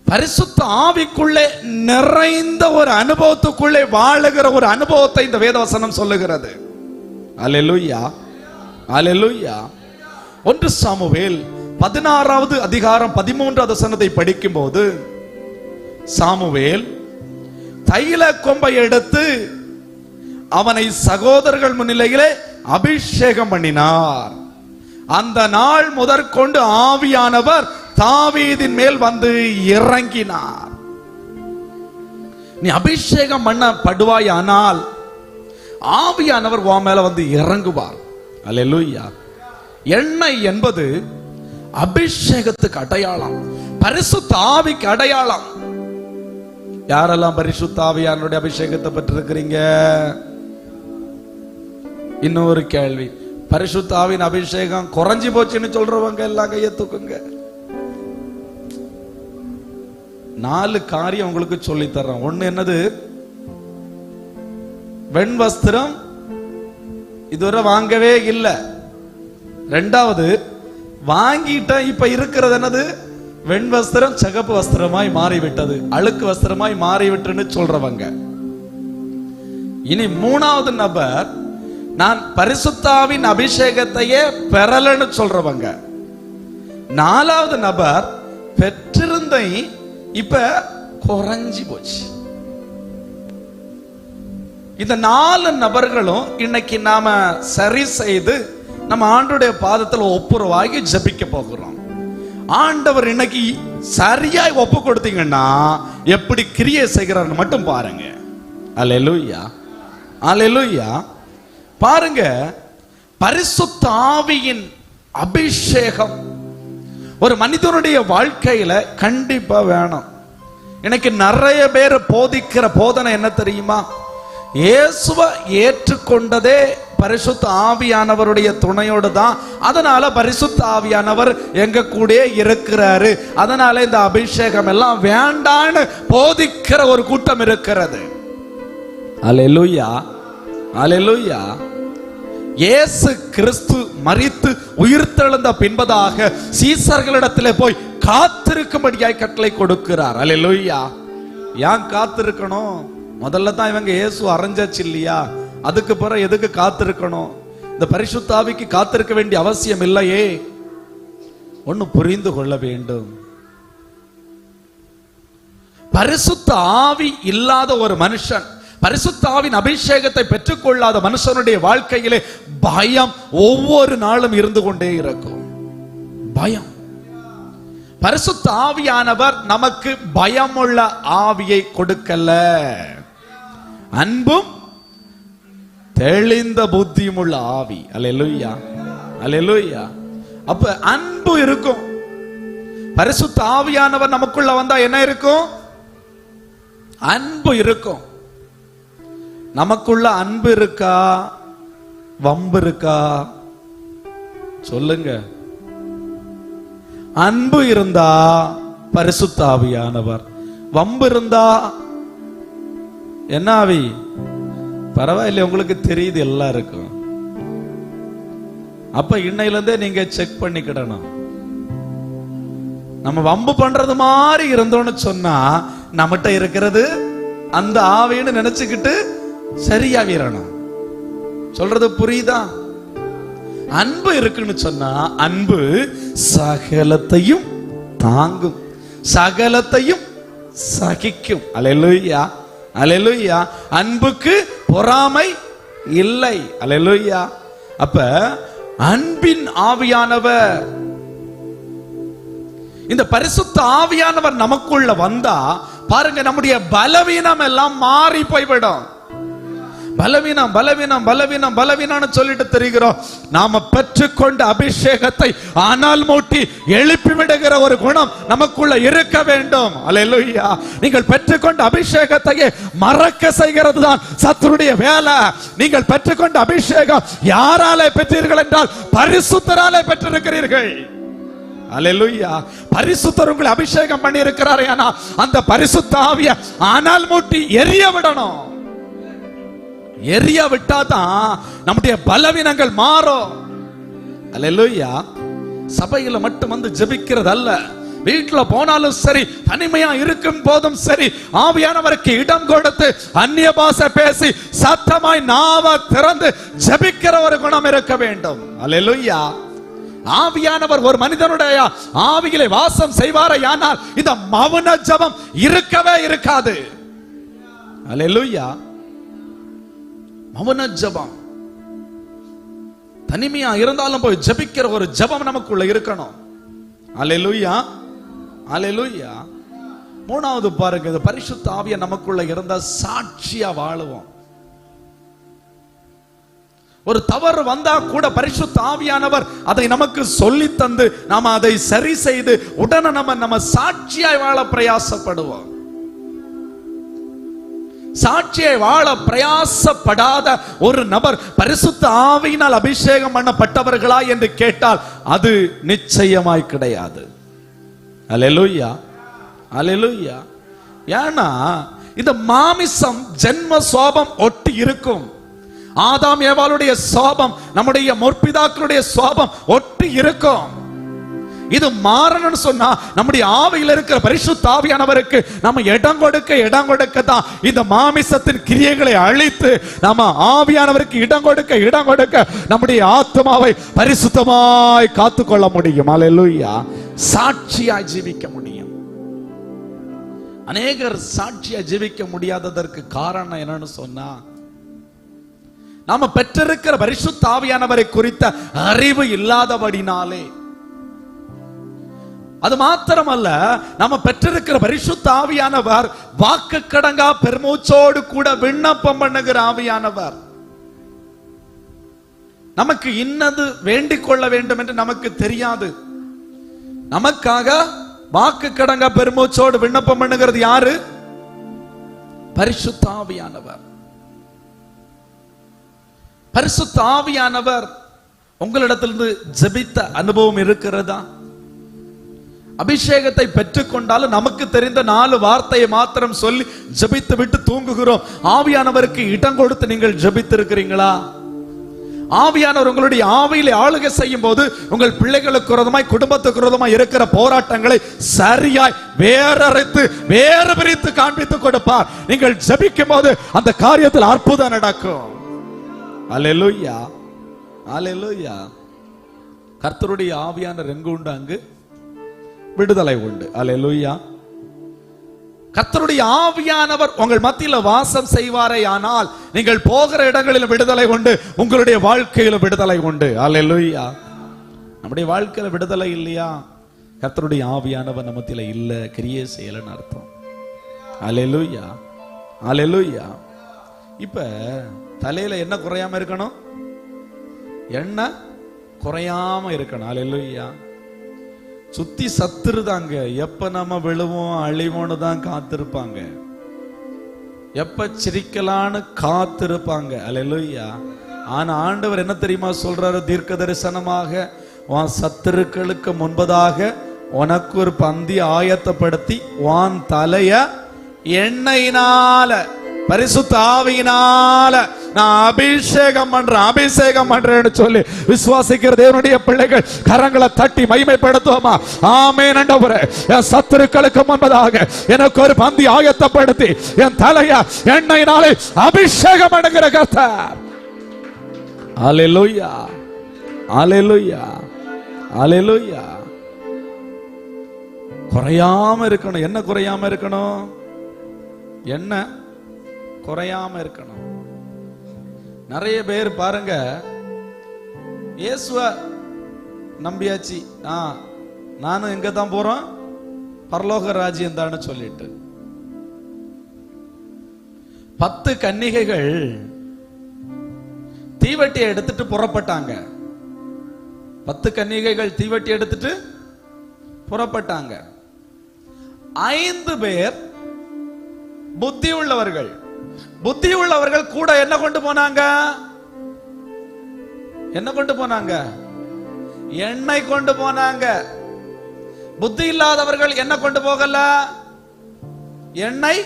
பரிசுத்த ஆவிக்குள்ளே நிறைந்த ஒரு அனுபவத்துக்குள்ளே வாழுகிற ஒரு அனுபவத்தை இந்த வேதவசனம் சொல்லுகிறது. அல்லேலூயா, அல்லேலூயா. 1 சாமுவேல் 16வது அதிகாரம் 13வது வசனத்தை படிக்கும் போது, சாமுவேல் தைல கொம்பை எடுத்து அவனை சகோதரர்கள் முன்னிலையிலே அபிஷேகம் பண்ணினார். அந்த நாள் முதற்கொண்டு ஆவியானவர் தாவீதின் மேல் வந்து இறங்கினார். நீ அபிஷேகம் பண்ணப்படுவாயானால் ஆவியானவர் உன் மேல வந்து இறங்குவார். அல்லேலூயா. எண்ணெய் என்பது அபிஷேகத்துக்கு அடையாளம், பரிசுத்த ஆவிக்கு அடையாளம். யாரெல்லாம் பரிசுத்த ஆவியானுடைய அபிஷேகத்தை பெற்றிருக்கிறீங்க? இன்னொரு கேள்வி, பரிசுத்த ஆவியின் அபிஷேகம் குறைஞ்சி போச்சுன்னு சொல்றவங்க எல்லாம் கையை தூக்குங்க. 4 காரியம் உங்களுக்கு சொல்லி தர்றேன். ஒண்ணு என்னது? வெண் வஸ்திரம் இதுவரை வாங்கவே இல்லை. 2வது, வாங்கிட்ட இப்ப இருக்கிறது என்னது? வெண் வஸ்திரம் சிகப்பு வஸ்திரமாய் மாறிவிட்டது, அழுக்கு வஸ்திரமாய் மாறிவிட்டுன்னு சொல்றவங்க. இனி 3வது நபர், நான் பரிசுத்தாவின் அபிஷேகத்தையே பெறலன்னு சொல்றவங்க. 4வது நபர், பெற்றிருந்த இப்ப குறைஞ்சி போச்சு. இந்த 4 நபர்களும் இன்னைக்கு நாம சரி செய்து நம்ம ஆண்டவருடைய பாதத்தில் ஒப்புரவாகி ஜெபிக்க போகிறோம். ஆண்டவர் இன்னைக்கு சரியாய் ஒப்பு கொடுத்தீங்கன்னா எப்படி கிரியை செய்கிறார்னு மட்டும் பாருங்க. அல்லேலூயா, அல்லேலூயா. பாருங்க, பரிசுத்த ஆவியின் அபிஷேகம் ஒரு மனிதனுடைய வாழ்க்கையில கண்டிப்பா வேணும். எனக்கு நிறைய பேர் போதிக்கிற போதனை என்ன தெரியுமா? இயேசுவை ஏற்றுக்கொண்டதே பரிசுத்த ஆவியானவருடைய துணையோடு தான். அதனால பரிசுத்த ஆவியானவர் எங்க கூட இருக்கிறாரு, அதனால இந்த அபிஷேகம் எல்லாம் வேண்டான்னு போதிக்கிற ஒரு கூட்டம் இருக்கிறது. அல்லேலூயா, அல்லேலூயா. இயேசு கிறிஸ்து மரித்து உயிர்த்தெழுந்த பின்பதாக சீசர்களிடத்திலே போய் காத்திருக்கும்படியாய் கட்டளை கொடுக்கிறார். அல்லேலூயா. ஏன் காத்திருக்கணும்? முதல்ல தான் இவங்க இயேசு அரைஞ்சாச்சு இல்லையா? அதுக்கு பிறகு எதுக்கு காத்திருக்கணும்? இந்த பரிசுத்த ஆவிக்கு காத்திருக்க வேண்டிய அவசியம் இல்லையே. ஒன்னு புரிந்து கொள்ள வேண்டும், பரிசுத்த ஆவி இல்லாத ஒரு மனுஷன், பரிசுத்த ஆவியின் அபிஷேகத்தை பெற்றுக்கொள்ளாத மனுஷனுடைய வாழ்க்கையிலே பயம் ஒவ்வொரு நாளும் இருந்து கொண்டே இருக்கும். பயம். பரிசுத்த ஆவியானவர் நமக்கு பயமுள்ள ஆவியை கொடுக்கல, அன்பும் தெளிந்த புத்தியும் உள்ள ஆவி. அல்லேலூயா, அல்லேலூயா. அப்ப அன்பு இருக்கும். பரிசுத்த ஆவியானவர் நமக்குள்ள வந்தா என்ன இருக்கும்? அன்பு இருக்கும். நமக்குள்ள அன்பு இருக்கா, வம்பு இருக்கா? சொல்லுங்க. அன்பு இருந்தா பரிசுத்த ஆவியானவர், வம்பு இருந்தா என்ன ஆவி? பரவாயில்லை, உங்களுக்கு தெரியுது எல்லாம் இருக்கும். அப்ப இன்னையில இருந்தே நீங்க செக் பண்ணிக்கிடணும். நம்ம வம்பு பண்றது மாதிரி இருந்தோம்னு சொன்னா நம்மகிட்ட இருக்கிறது அந்த ஆவின்னு நினைச்சுக்கிட்டு சரியாவிடணும். சொல்றது புரியுதா? அன்பு இருக்குன்னு சொன்னா அன்பு சகலத்தையும் தாங்கும், சகலத்தையும் சகிக்கும். அல்லேலூயா, அல்லேலூயா. அன்புக்கு பொறாமை இல்லை. அல்லேலூயா. அப்ப அன்பின் ஆவியானவர், இந்த பரிசுத்த ஆவியானவர் நமக்குள்ள வந்தா பாருங்க, நம்முடைய பலவீனம் எல்லாம் மாறி போய்விடும். பலவீனம் பலவீனம் பலவீனம் பலவீனம்னு சொல்லிட்டு தெரிகிறோம். நாம பெற்றுக்கொண்ட அபிஷேகத்தை ஆனால் மூட்டி எழுப்பி விடுகிற ஒரு குணம் நமக்குள்ள இருக்க வேண்டும். அல்லேலூயா. நீங்கள் பெற்றுக்கொண்ட அபிஷேகத்தையே மறக்க செய்கிறது தான் சத்துருடைய வேலை. நீங்கள் பெற்றுக்கொண்ட அபிஷேகம் யாராலே பெற்றீர்கள் என்றால் பரிசுத்தராலே பெற்றிருக்கிறீர்கள். அல்லேலூயா. பரிசுத்தர் உங்களை அபிஷேகம் பண்ணி இருக்கிறாரே, அந்த பரிசுத்த ஆவிய ஆனால் மூட்டி எரிய விடணும். எரிய விட்டாதான் நம்முடைய பலவீனங்கள் மாறும். அல்லேலூயா. சபையில மட்டும் வந்து ஜெபிக்கிறது அல்ல, வீட்டுல போனாலும் சரி, தனிமையா இருக்கும் போதும் சரி, ஆவியானவருக்கு இடம் கொடுத்து அந்நிய பாஷை பேசி சத்தமாய் நாவ திறந்து ஜெபிக்கிற ஒரு குணம் இருக்க வேண்டும். அல்லேலூயா. ஆவியானவர் ஒரு மனிதனுடைய ஆவியிலே வாசம் செய்வாரையானால் இந்த மௌன ஜெபம் இருக்கவே இருக்காது. அல்லேலூயா. மௌன ஜெபம், தனிமையா இருந்தாலும் போய் ஜெபிக்கிற ஒரு ஜெபம் நமக்குள்ள இருக்கணும். அல்லேலூயா. அல்லேலூயா. மூணாவது பாருங்க, பரிசுத்த ஆவியா நமக்குள்ள இருந்தா சாட்சியா வாழுவோம். ஒரு தவறு வந்தா கூட பரிசுத்த ஆவியானவர் அதை நமக்கு சொல்லி தந்து நாம அதை சரி செய்து உடனே நம்ம சாட்சியாய் வாழ பிரயாசப்படுவோம். சாட்சியை வாழ பிரயாசப்படாத ஒரு நபர் பரிசுத்த ஆவியினால் அபிஷேகம் பண்ணப்பட்டவர்களா என்று கேட்டால் அது நிச்சயமாய் கிடையாது. அல்லேலூயா. அல்லேலூயா. ஏன்னா இந்த மாமிசம் ஜென்ம சுபாவம் ஒட்டி இருக்கும். ஆதாம் ஏவாளுடைய சுபாவம், நம்முடைய முற்பிதாக்களுடைய சுபாவம் ஒட்டி இருக்கும். இது மாறணும்னு சொன்னா நம்முடைய ஆவியில் இருக்கிற பரிசுத்த ஆவியானவருக்கு நம்ம இடம் கொடுக்க தான் இந்த மாமிசத்தின் கிரியைகளை அழித்து நம்ம ஆவியானவருக்கு இடம் கொடுக்க நம்முடைய ஆத்மாவை பரிசுத்தமாய் காத்துக்கொள்ள முடியும். அல்லேலூயா. சாட்சியாய் ஜீவிக்க முடியும். அநேகர் சாட்சியாய் ஜீவிக்க முடியாததற்கு காரணம் என்னன்னு சொன்னா, நாம பெற்றிருக்கிற பரிசுத்த ஆவியானவரை குறித்த அறிவு இல்லாதபடினாலே. அது மாத்திரமல்ல, நாம பெற்றிருக்கிற பரிசுத்த ஆவியானவர் வாக்கு கடங்கா பெருமூச்சோடு கூட விண்ணப்பம் பண்ணுகிற ஆவியானவர். நமக்கு இன்னது வேண்டிக் கொள்ள வேண்டும் என்று நமக்கு தெரியாது. நமக்காக வாக்கு கடங்கா பெருமூச்சோடு விண்ணப்பம் பண்ணுகிறது யாரு? பரிசுத்த ஆவியானவர். பரிசுத்த ஆவியானவர் உங்களிடத்திலிருந்து ஜெபித்த அனுபவம் இருக்கிறதா? அபிஷேகத்தை பெற்றுக்கொண்டாலும் நமக்கு தெரிந்த 4 வார்த்தையை மாத்திரம் சொல்லி ஜெபித்து விட்டு தூங்குகிறோம். ஆவியானவருக்கு இடம் கொடுத்து நீங்கள் ஜெபித்திருக்கிறீங்களா? ஆவியானவர் உங்களுடைய ஆவியிலே ஆளுகை செய்யும் போது உங்கள் பிள்ளைகளுக்கு விரோதமாய், குடும்பத்துக்கு விரோதமாய் இருக்கிற போராட்டங்களை சரியாய் வேறறுத்து வேறு பிரித்து காண்பித்துக் கொடுப்பார். நீங்கள் ஜெபிக்கும் போது அந்த காரியத்தில் அற்புதம் நடக்கும். அல்லேலூயா. அல்லேலூயா. கர்த்தருடைய ஆவியானவர் எங்கு உண்டு அங்கு விடுதலை உண்டு. அல்லேலூயா. கர்த்தருடைய ஆவியானவர் உங்கள் மத்தியில வாசம் செய்வாரே ஆனால் நீங்கள் போகிற இடங்களில் விடுதலை உண்டு, உங்களுடைய வாழ்க்கையில விடுதலை உண்டு. அல்லேலூயா. நம்முடைய வாழ்க்கையில விடுதலை இல்லையா, கர்த்தருடைய ஆவியானவர் நம்ம மத்தியில இல்ல, கிரியை செய்யலன்னு அர்த்தம். அல்லேலூயா. அல்லேலூயா. இப்ப தலையில என்ன குறையாம இருக்கணும்? எண்ணெய் குறையாம இருக்கணும். அல்லேலூயா. சுத்தி சத்துருதாங்க, எப்ப நம்ம விழுவோம் அழிவோன்னு தான் காத்திருப்பாங்க, எப்ப சிரிக்கலான்னு காத்திருப்பாங்க. அல்லேலூயா. ஆனா ஆண்டவர் என்ன தெரியுமா சொல்றாரு? தீர்க்க தரிசனமாக, உன் சத்துருக்களுக்கு முன்பதாக உனக்கு ஒரு பந்தி ஆயத்தப்படுத்தி உன் தலைய எண்ணெயினால, பரிசுத்த ஆவியினால நான் அபிஷேகம் பண்றேன்னு சொல்லி விசுவாசிக்கிற தேவனுடைய பிள்ளைகள் கரங்களை தட்டி மகிமைப்படுத்துவோமா? ஆமென். ஆண்டவரே, என் சத்துருக்களுக்கு முன்பதாக எனக்கு ஒரு பந்தி ஆயத்தப்படுத்தி என் தலைய எண்ணெயினாலே அபிஷேகம் பண்ணுகிற கர்த்தர். அல்லேலூயா. அல்லேலூயா. அல்லேலூயா. குறையாம இருக்கணும். என்ன குறையாம இருக்கணும்? என்ன குறையாம இருக்கணும். நிறைய பேர் பாருங்க, இயேசுவ நம்பியாச்சு, நானும் எங்க தான் போறோம், பரலோக ராஜ்யம் தான் சொல்லிட்டு 10 கன்னிகைகள் தீவட்டியை எடுத்துட்டு புறப்பட்டாங்க. 10 கன்னிகைகள் தீவட்டி எடுத்துட்டு புறப்பட்டாங்க. 5 பேர் புத்தி உள்ளவர்கள். புத்தி உள்ளவர்கள் கூட என்ன கொண்டு போனாங்க? என்ன கொண்டு போனாங்க? எண்ணெய் கொண்டு போனாங்க. புத்தி இல்லாதவர்கள் என்ன கொண்டு போகல? எண்ணெய்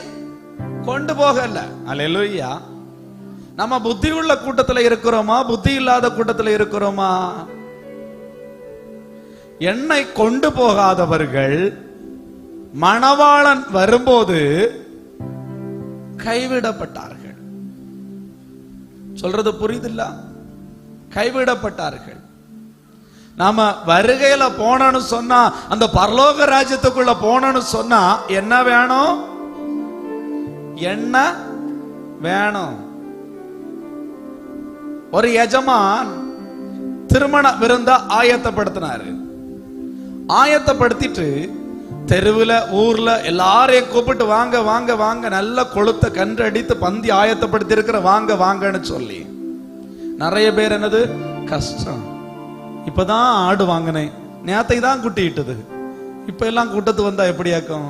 கொண்டு போகல. அல்லேலூயா. நம்ம புத்தி உள்ள கூட்டத்துல இருக்கிறோமா, புத்தி இல்லாத கூட்டத்துல இருக்கிறோமா? எண்ணெய் கொண்டு போகாதவர்கள் மணவாளன் வரும்போது கைவிடப்பட்டார்கள். சொல்றது புரியுதில்ல? கைவிடப்பட்டார்கள். நாம வருகையில போனோம்னு சொன்னா, அந்த பரலோக ராஜ்யத்துக்குள்ள போனோம்னு சொன்னா என்ன வேணும்? எண்ணெய் வேணும். ஒரு எஜமான் திருமண விருந்த ஆயத்தப்படுத்தினாரு. ஆயத்தப்படுத்திட்டு தெருவுல ஊர்ல எல்லாரையும் கூப்பிட்டு வாங்க வாங்க வாங்க, நல்ல கொளுத்த கன்று அடித்து பந்தி ஆயத்தப்படுத்தி இருக்கிற, வாங்க வாங்கன்னு சொல்லி. நிறைய பேர் என்னது கஷ்டம், இப்பதான் ஆடு வாங்கினேன், நேத்தை தான் குட்டிட்டது, இப்ப எல்லாம் கூட்டத்து வந்தா எப்படியாக்கும்?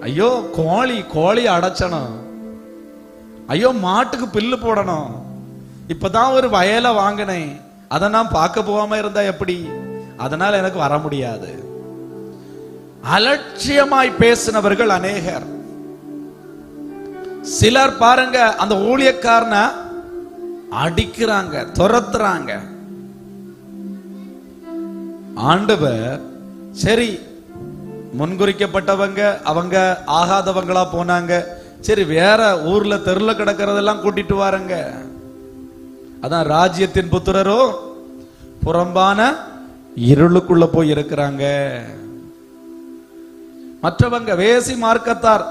ஐயோ கோழி அடைச்சணும், ஐயோ மாட்டுக்கு பில்லு போடணும், இப்பதான் ஒரு வயலை வாங்கினேன், அதை நான் பார்க்க போகாம இருந்தா எப்படி? அதனால எனக்கு வர முடியாது. அலட்சியமாய் பேசினவர்கள் அநேகர். சிலர் பாருங்க, அந்த ஊழியக்காரனை அடிக்கிறாங்க, துரத்துறாங்க. ஆண்டவர் சரி, முன்குறிக்கப்பட்டவங்க அவங்க ஆகாதவங்களா போனாங்க, சரி வேற ஊர்ல தெருல கிடக்கிறதெல்லாம் கூட்டிட்டு வாருங்க. அதான் ராஜ்யத்தின் புத்திரரோ புறம்பான இருளுக்குள்ள போய் இருக்கிறாங்க. மற்றவங்க வேசி மார்க்கத்தார்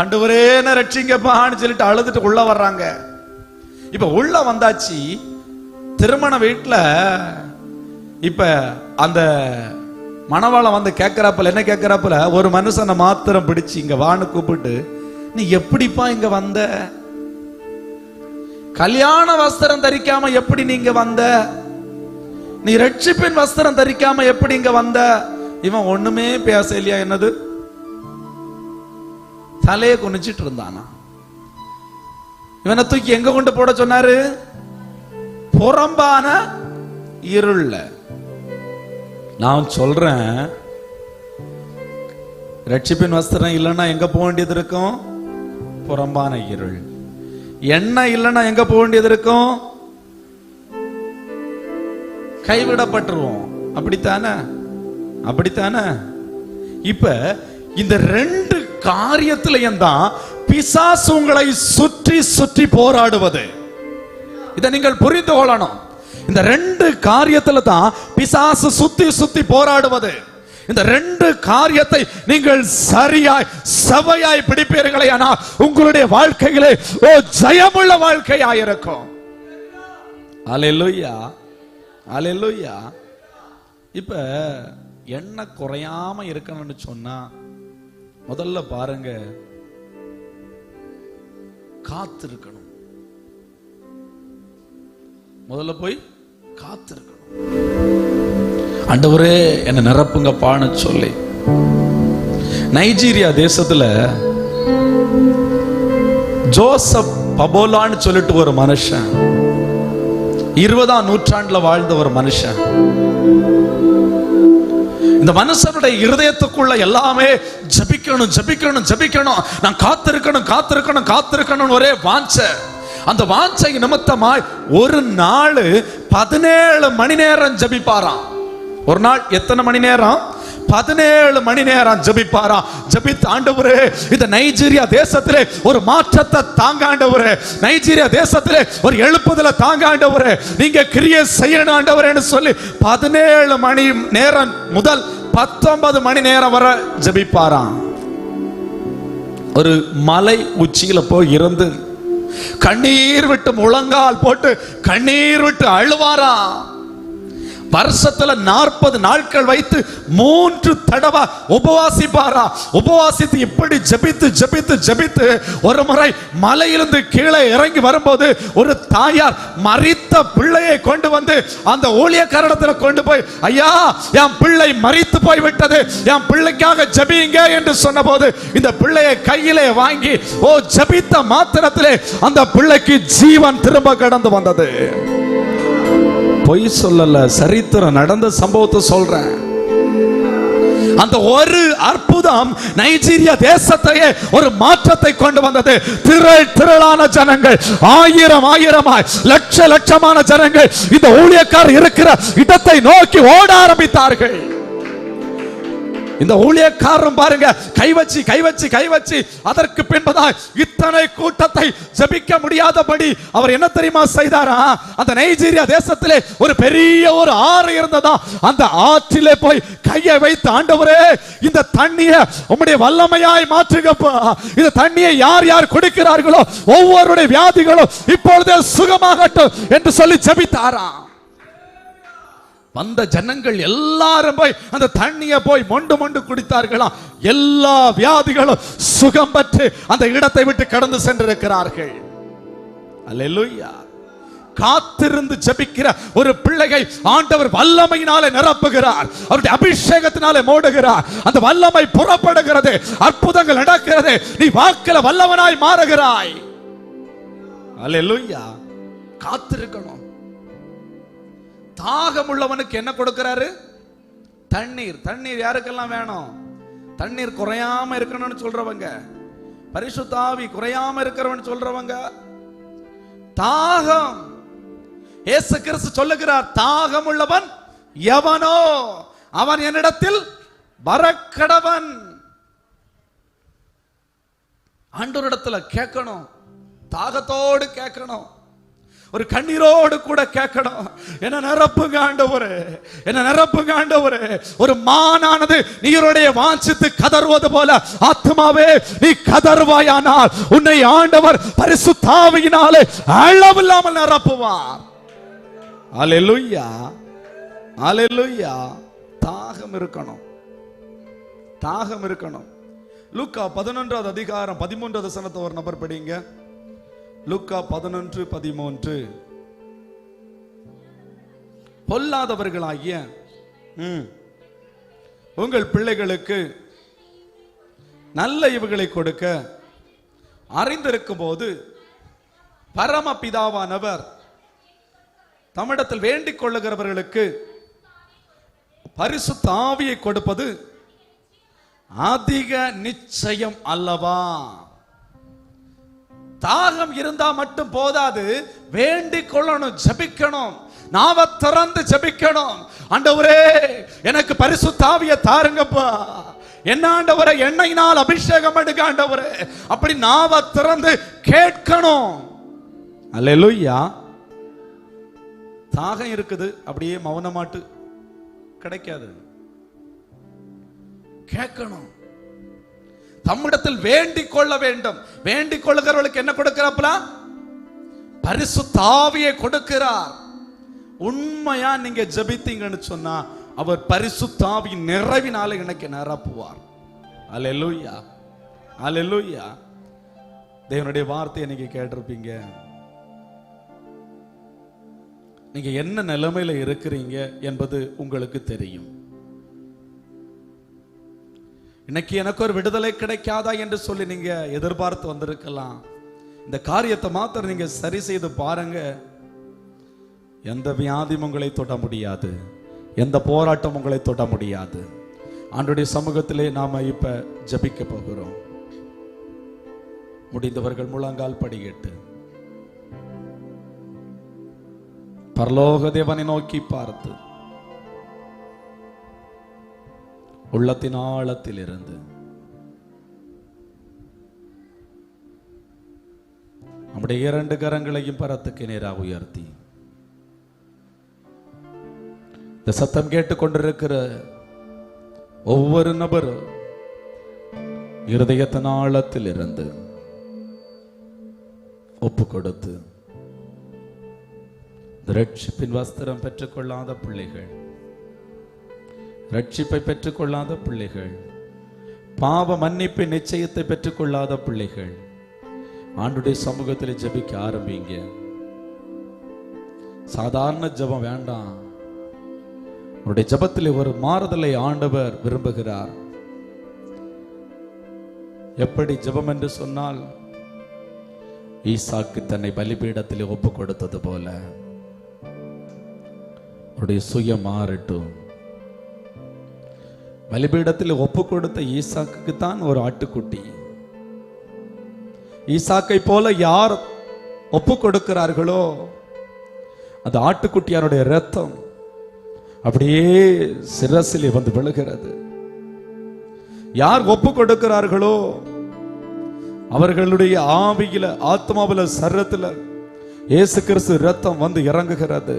ஆண்டவரேன ரட்சிங்கப்பான்னு சொல்லிட்டு அழுதுட்டு உள்ள வர்றாங்க. இப்ப உள்ள வந்தாச்சு, திருமண வீட்டுல இப்ப அந்த மணவாளம் வந்து கேட்கிறாப்புல, என்ன கேட்கிறாப்புல, ஒரு மனுஷனை மாத்திரம் பிடிச்சு இங்க வான்னு கூப்பிட்டு, நீ எப்படிப்பா இங்க வந்த? கல்யாண வஸ்திரம் தரிக்காம எப்படி நீங்க வந்த? நீ ரட்சிப்பின் வஸ்திரம் தரிக்காம எப்படி இங்க வந்த? இவன் ஒண்ணுமே பேசலையா? என்னது, தலையை குனிச்சிட்டு இருந்தானா. இவனை தூக்கி எங்க கொண்டு போட சொன்னாரு? புறம்பான இருள்ல. நான் சொல்றேன், ரட்சிப்பின் வஸ்திரம் இல்லைன்னா எங்க போக வேண்டியது இருக்கும்? புறம்பான இருள். எண்ணெய் இல்லைன்னா எங்க போக வேண்டியது இருக்கும்? கைவிடப்பட்டுருவோம். அப்படித்தானே? அப்படித்தானே? இப்ப இந்த 2 காரியத்திலையும் தான் பிசாசு உங்களை சுற்றி சுற்றி போராடுவது. இதை நீங்கள் புரிந்து கொள்ளணும். இந்த 2 காரியத்துல தான் பிசாசு சுத்தி சுத்தி போராடுவது. இந்த 2 காரியத்தை நீங்கள் சரியாய் செவையாய் பிடிப்பீர்களே, ஆனால் உங்களுடைய வாழ்க்கையிலே ஜெயமுள்ள வாழ்க்கையாயிருக்கும். அல்லேலூயா, அல்லேலூயா. இப்ப எண்ணெய் குறையாம இருக்கணும்னு சொன்னா முதல்ல பாருங்க, காத்திருக்கணும். முதல்ல போய் காத்திருக்கணும். ஆண்டவரே என்ன நிரப்புங்கப்பான்னு சொல்லி. நைஜீரியா தேசத்துல ஜோசப் பபோலான்னு சொல்லிட்டு ஒரு மனுஷன், 20ஆம் நூற்றாண்டுல வாழ்ந்த ஒரு மனுஷன். இந்த மனுஷனுடைய இருதயத்துக்குள்ள எல்லாமே ஜபிக்கணும் ஜபிக்கணும் ஜபிக்கணும், நான் காத்திருக்கணும் காத்திருக்கணும் காத்திருக்கணும் ஒரே வாஞ்சை. அந்த வாஞ்சை நிமித்தமாய் ஒரு நாள் 17 மணி நேரம் ஜபிப்பாராம். ஒரு நாள் எத்தனை மணி நேரம்? 17 மணி நேரம் ஜபிப்பாராம். ஜபித்து, ஆண்டவரே இந்த நைஜீரியா தேசத்திலே ஒரு மாற்றத்தை தாங்க ஆண்டவரே, நைஜீரியா தேசத்திலே ஒரு எழுப்புதலை தாங்க ஆண்டவரே, நீங்க கிரியை செய்யணும் ஆண்டவரேன்னு சொல்லி 17 மணி நேரம் முதல் 19 மணி நேரம் வரை ஜபிப்பாராம். ஒரு மலை உச்சியில போய் இருந்து கண்ணீர் விட்டு முழங்கால் போட்டு கண்ணீர் விட்டு அழுவாராம். வருஷத்துல 40 நாட்கள் வைத்து 3 தடவை உபவாசிப்பாரா. உபவாசித்து இப்படி ஜெபித்து ஜெபித்து ஜெபித்து ஒரு முறை மலையிலிருந்து கீழே இறங்கி வரும்போது ஒரு தாயார் மரித்த பிள்ளையை கொண்டு வந்து அந்த ஊழியக்காரத்தில் கொண்டு போய், ஐயா என் பிள்ளை மரித்து போய் விட்டது, என் பிள்ளைக்காக ஜெபிங்க என்று சொன்னபோது இந்த பிள்ளையை கையிலே வாங்கி ஜெபித்த மாத்திரத்திலே அந்த பிள்ளைக்கு ஜீவன் திரும்ப கடந்து வந்தது. பொய் சொல்லல, சரித்திரம் நடந்த சம்பவத்தை சொல்றேன். அந்த ஒரு அற்புதம் நைஜீரியா தேசத்தையே ஒரு மாற்றத்தை கொண்டு வந்தது. திரளான ஜனங்கள், ஆயிரமாய் லட்ச லட்சமான ஜனங்கள் இந்த ஊழியக்காரர் இருக்கிற இடத்தை நோக்கி ஓட ஆரம்பித்தார்கள். இந்த ஊழியக்காரரும் பாருங்க, கை வச்சு அதற்கு பின்பதாய் இத்தனை கூட்டத்தை ஜெபிக்க முடியாதபடி அவர் என்ன தெரியுமா செய்தாரா? அந்த நைஜீரியா தேசத்திலே ஒரு பெரிய ஒரு ஆறு இருந்ததா, அந்த ஆற்றிலே போய் கையை வைத்து, ஆண்டவரே இந்த தண்ணியை உம்முடைய வல்லமையாய் மாற்றுங்கப்பா, இந்த தண்ணியை யார் யார் குடிக்கிறார்களோ ஒவ்வொருடைய வியாதிகளும் இப்பொழுதே சுகமாகட்டும் என்று சொல்லி ஜெபித்தாராம். வந்த ஜனங்கள் எல்லாரும் போய் அந்த தண்ணியை போய் மொண்டு குடித்தார்களாம். எல்லா வியாதிகளும் சுகம் பெற்று அந்த இடத்தை விட்டு கடந்து சென்றிருக்கிறார்கள். அல்லேலூயா. காத்திருந்து ஜெபிக்கிற ஒரு பிள்ளையை ஆண்டவர் வல்லமையினாலே நிரப்புகிறார், அவருடைய அபிஷேகத்தினாலே மூடுகிறார். அந்த வல்லமை புறப்படுகிறது, அற்புதங்கள் நடக்கிறது, நீ வாக்கில வல்லவனாய் மாறுகிறாய். அல்லேலூயா. காத்திருக்கணும். தாகம் உள்ளவனுக்கு என்ன கொடுக்கிறாரு? தண்ணீர். தண்ணீர் யாருக்கெல்லாம் வேணும்? தண்ணீர் குறையாம இருக்கணும்னு சொல்றவங்க, பரிசுத்த ஆவி குறையாம இருக்கிறவன் சொல்றவங்க. தாகம், இயேசு கிறிஸ்து சொல்லுகிறார், தாகம் உள்ளவன் எவனோ அவன் என்னிடத்தில் வரக்கடவன். ஆண்டவரிடத்துல கேட்கணும், தாகத்தோடு கேட்கணும், ஒரு கண்ணீரோடு கூட கேட்கணும். என்ன நிரப்புங்க ஆண்டவரே, என்ன நிரப்புங்க ஆண்டவரே. ஒரு மானானது நீருடைய வாஞ்சித்து கதறுவது போல ஆத்மாவே நீ கதறுவாயானால் உன்னை ஆண்டவர் பரிசுத்த ஆவியினாலே அளவில்லாமல் நிரப்புவார். அல்லேலூயா, அல்லேலூயா. தாகம் இருக்கணும், தாகம் இருக்கணும். லூக்கா 11வது அதிகாரம் 13வது வசனத்தை ஒரு நபர் படிங்க. லூக்கா 11:13. பொல்லாதவர்களாகிய உங்கள் பிள்ளைகளுக்கு நல்ல இவுகளை கொடுக்க அறிந்திருக்கும் போது பரமபிதாவானவர் தம்மிடத்தில் வேண்டிக் கொள்ளுகிறவர்களுக்கு பரிசுத்த ஆவியை கொடுப்பது அதிக நிச்சயம் அல்லவா? தாகம் இருந்தா மட்டும் போதாது, வேண்டிக் கொள்ளணும், ஜெபிக்கணும், நாவ திறந்து ஜெபிக்கணும். ஆண்டவரே எனக்கு பரிசுத்த ஆவியை தாருங்கப்பா, என்ன ஆண்டவரே எண்ணெயினால் அபிஷேகம் எடுங்க ஆண்டவரே, அப்படி நாவ திறந்து கேட்கணும். அல்லேலூயா. தாகம் இருக்குது, அப்படியே மௌனமாட்டு கிடைக்காது, கேட்கணும். தம்மிடத்தில் வேண்டிக் கொள்ள வேண்டும். வேண்டிக் கொள்ளுகிறவர்களுக்கு என்ன கொடுக்கிறாப்ல? பரிசுத்த ஆவியை கொடுக்கிறார். உண்மையா நீங்க ஜெபித்தீங்கன்னு சொன்னா அவர் பரிசுத்த ஆவியின் நிறைவினால எனக்கு நிரப்புவார். அல்லேலூயா, அல்லேலூயா. தேவனுடைய வார்த்தையை நீங்க கேட்டிருப்பீங்க. நீங்க என்ன நிலைமையில இருக்கிறீங்க என்பது உங்களுக்கு தெரியும். இன்னைக்கு எனக்கு ஒரு விடுதலை கிடைக்காதா என்று சொல்லி நீங்க எதிர்பார்த்து வந்திருக்கலாம். இந்த காரியத்தை மாத்திரம் நீங்க சரி செய்து பாருங்க. எந்த வியாதியும் உங்களை தொட முடியாது, எந்த போராட்டம் உங்களை தொட முடியாது. ஆண்டவருடைய சமூகத்திலே நாம இப்ப ஜெபிக்க போகிறோம். முடிந்தவர்கள் முழங்கால் படியிட்டு பரலோக தேவனை நோக்கி பார்த்து உள்ளத்தின் ஆழத்தில் இருந்து நம்முடைய 2 கரங்களையும் பரத்துக்கு நேராக உயர்த்தி இந்த சத்தம் கேட்டுக்கொண்டிருக்கிற ஒவ்வொரு நபரும் இருதயத்தின் ஆழத்தில் இருந்து ஒப்பு கொடுத்து ரட்சிப்பின் வஸ்திரம் பெற்றுக்கொள்ளாத பிள்ளைகள், ரட்சிப்பை பெற்றுக்கொள்ளாத பிள்ளைகள், பாவ மன்னிப்பின் நிச்சயத்தை பெற்றுக்கொள்ளாத பிள்ளைகள், ஆண்டுடைய சமூகத்தில் ஜெபிக்க ஆரம்பிங்க. சாதாரண ஜெபம் வேண்டாம். உங்களுடைய ஜெபத்தில் ஒரு மாறுதலை ஆண்டவர் விரும்புகிறார். எப்படி ஜெபம் என்று சொன்னால், ஈசாக்கு தன்னை பலிபீடத்தில் ஒப்பு கொடுத்தது போல அவருடைய சுயம் மாறட்டும். பலிபீடத்தில் ஒப்பு கொடுத்த ஈசாக்கு தான் ஒரு ஆட்டுக்குட்டி. ஈசாக்கை போல யார் ஒப்பு கொடுக்கிறார்களோ அந்த ஆட்டுக்குட்டியாருடைய இரத்தம் அப்படியே சிரசிலே வந்து விழுகிறது. யார் ஒப்பு கொடுக்கிறார்களோ அவர்களுடைய ஆவியில, ஆத்மாவில, சரீரத்துல இயேசு கிறிஸ்து இரத்தம் வந்து இறங்குகிறது.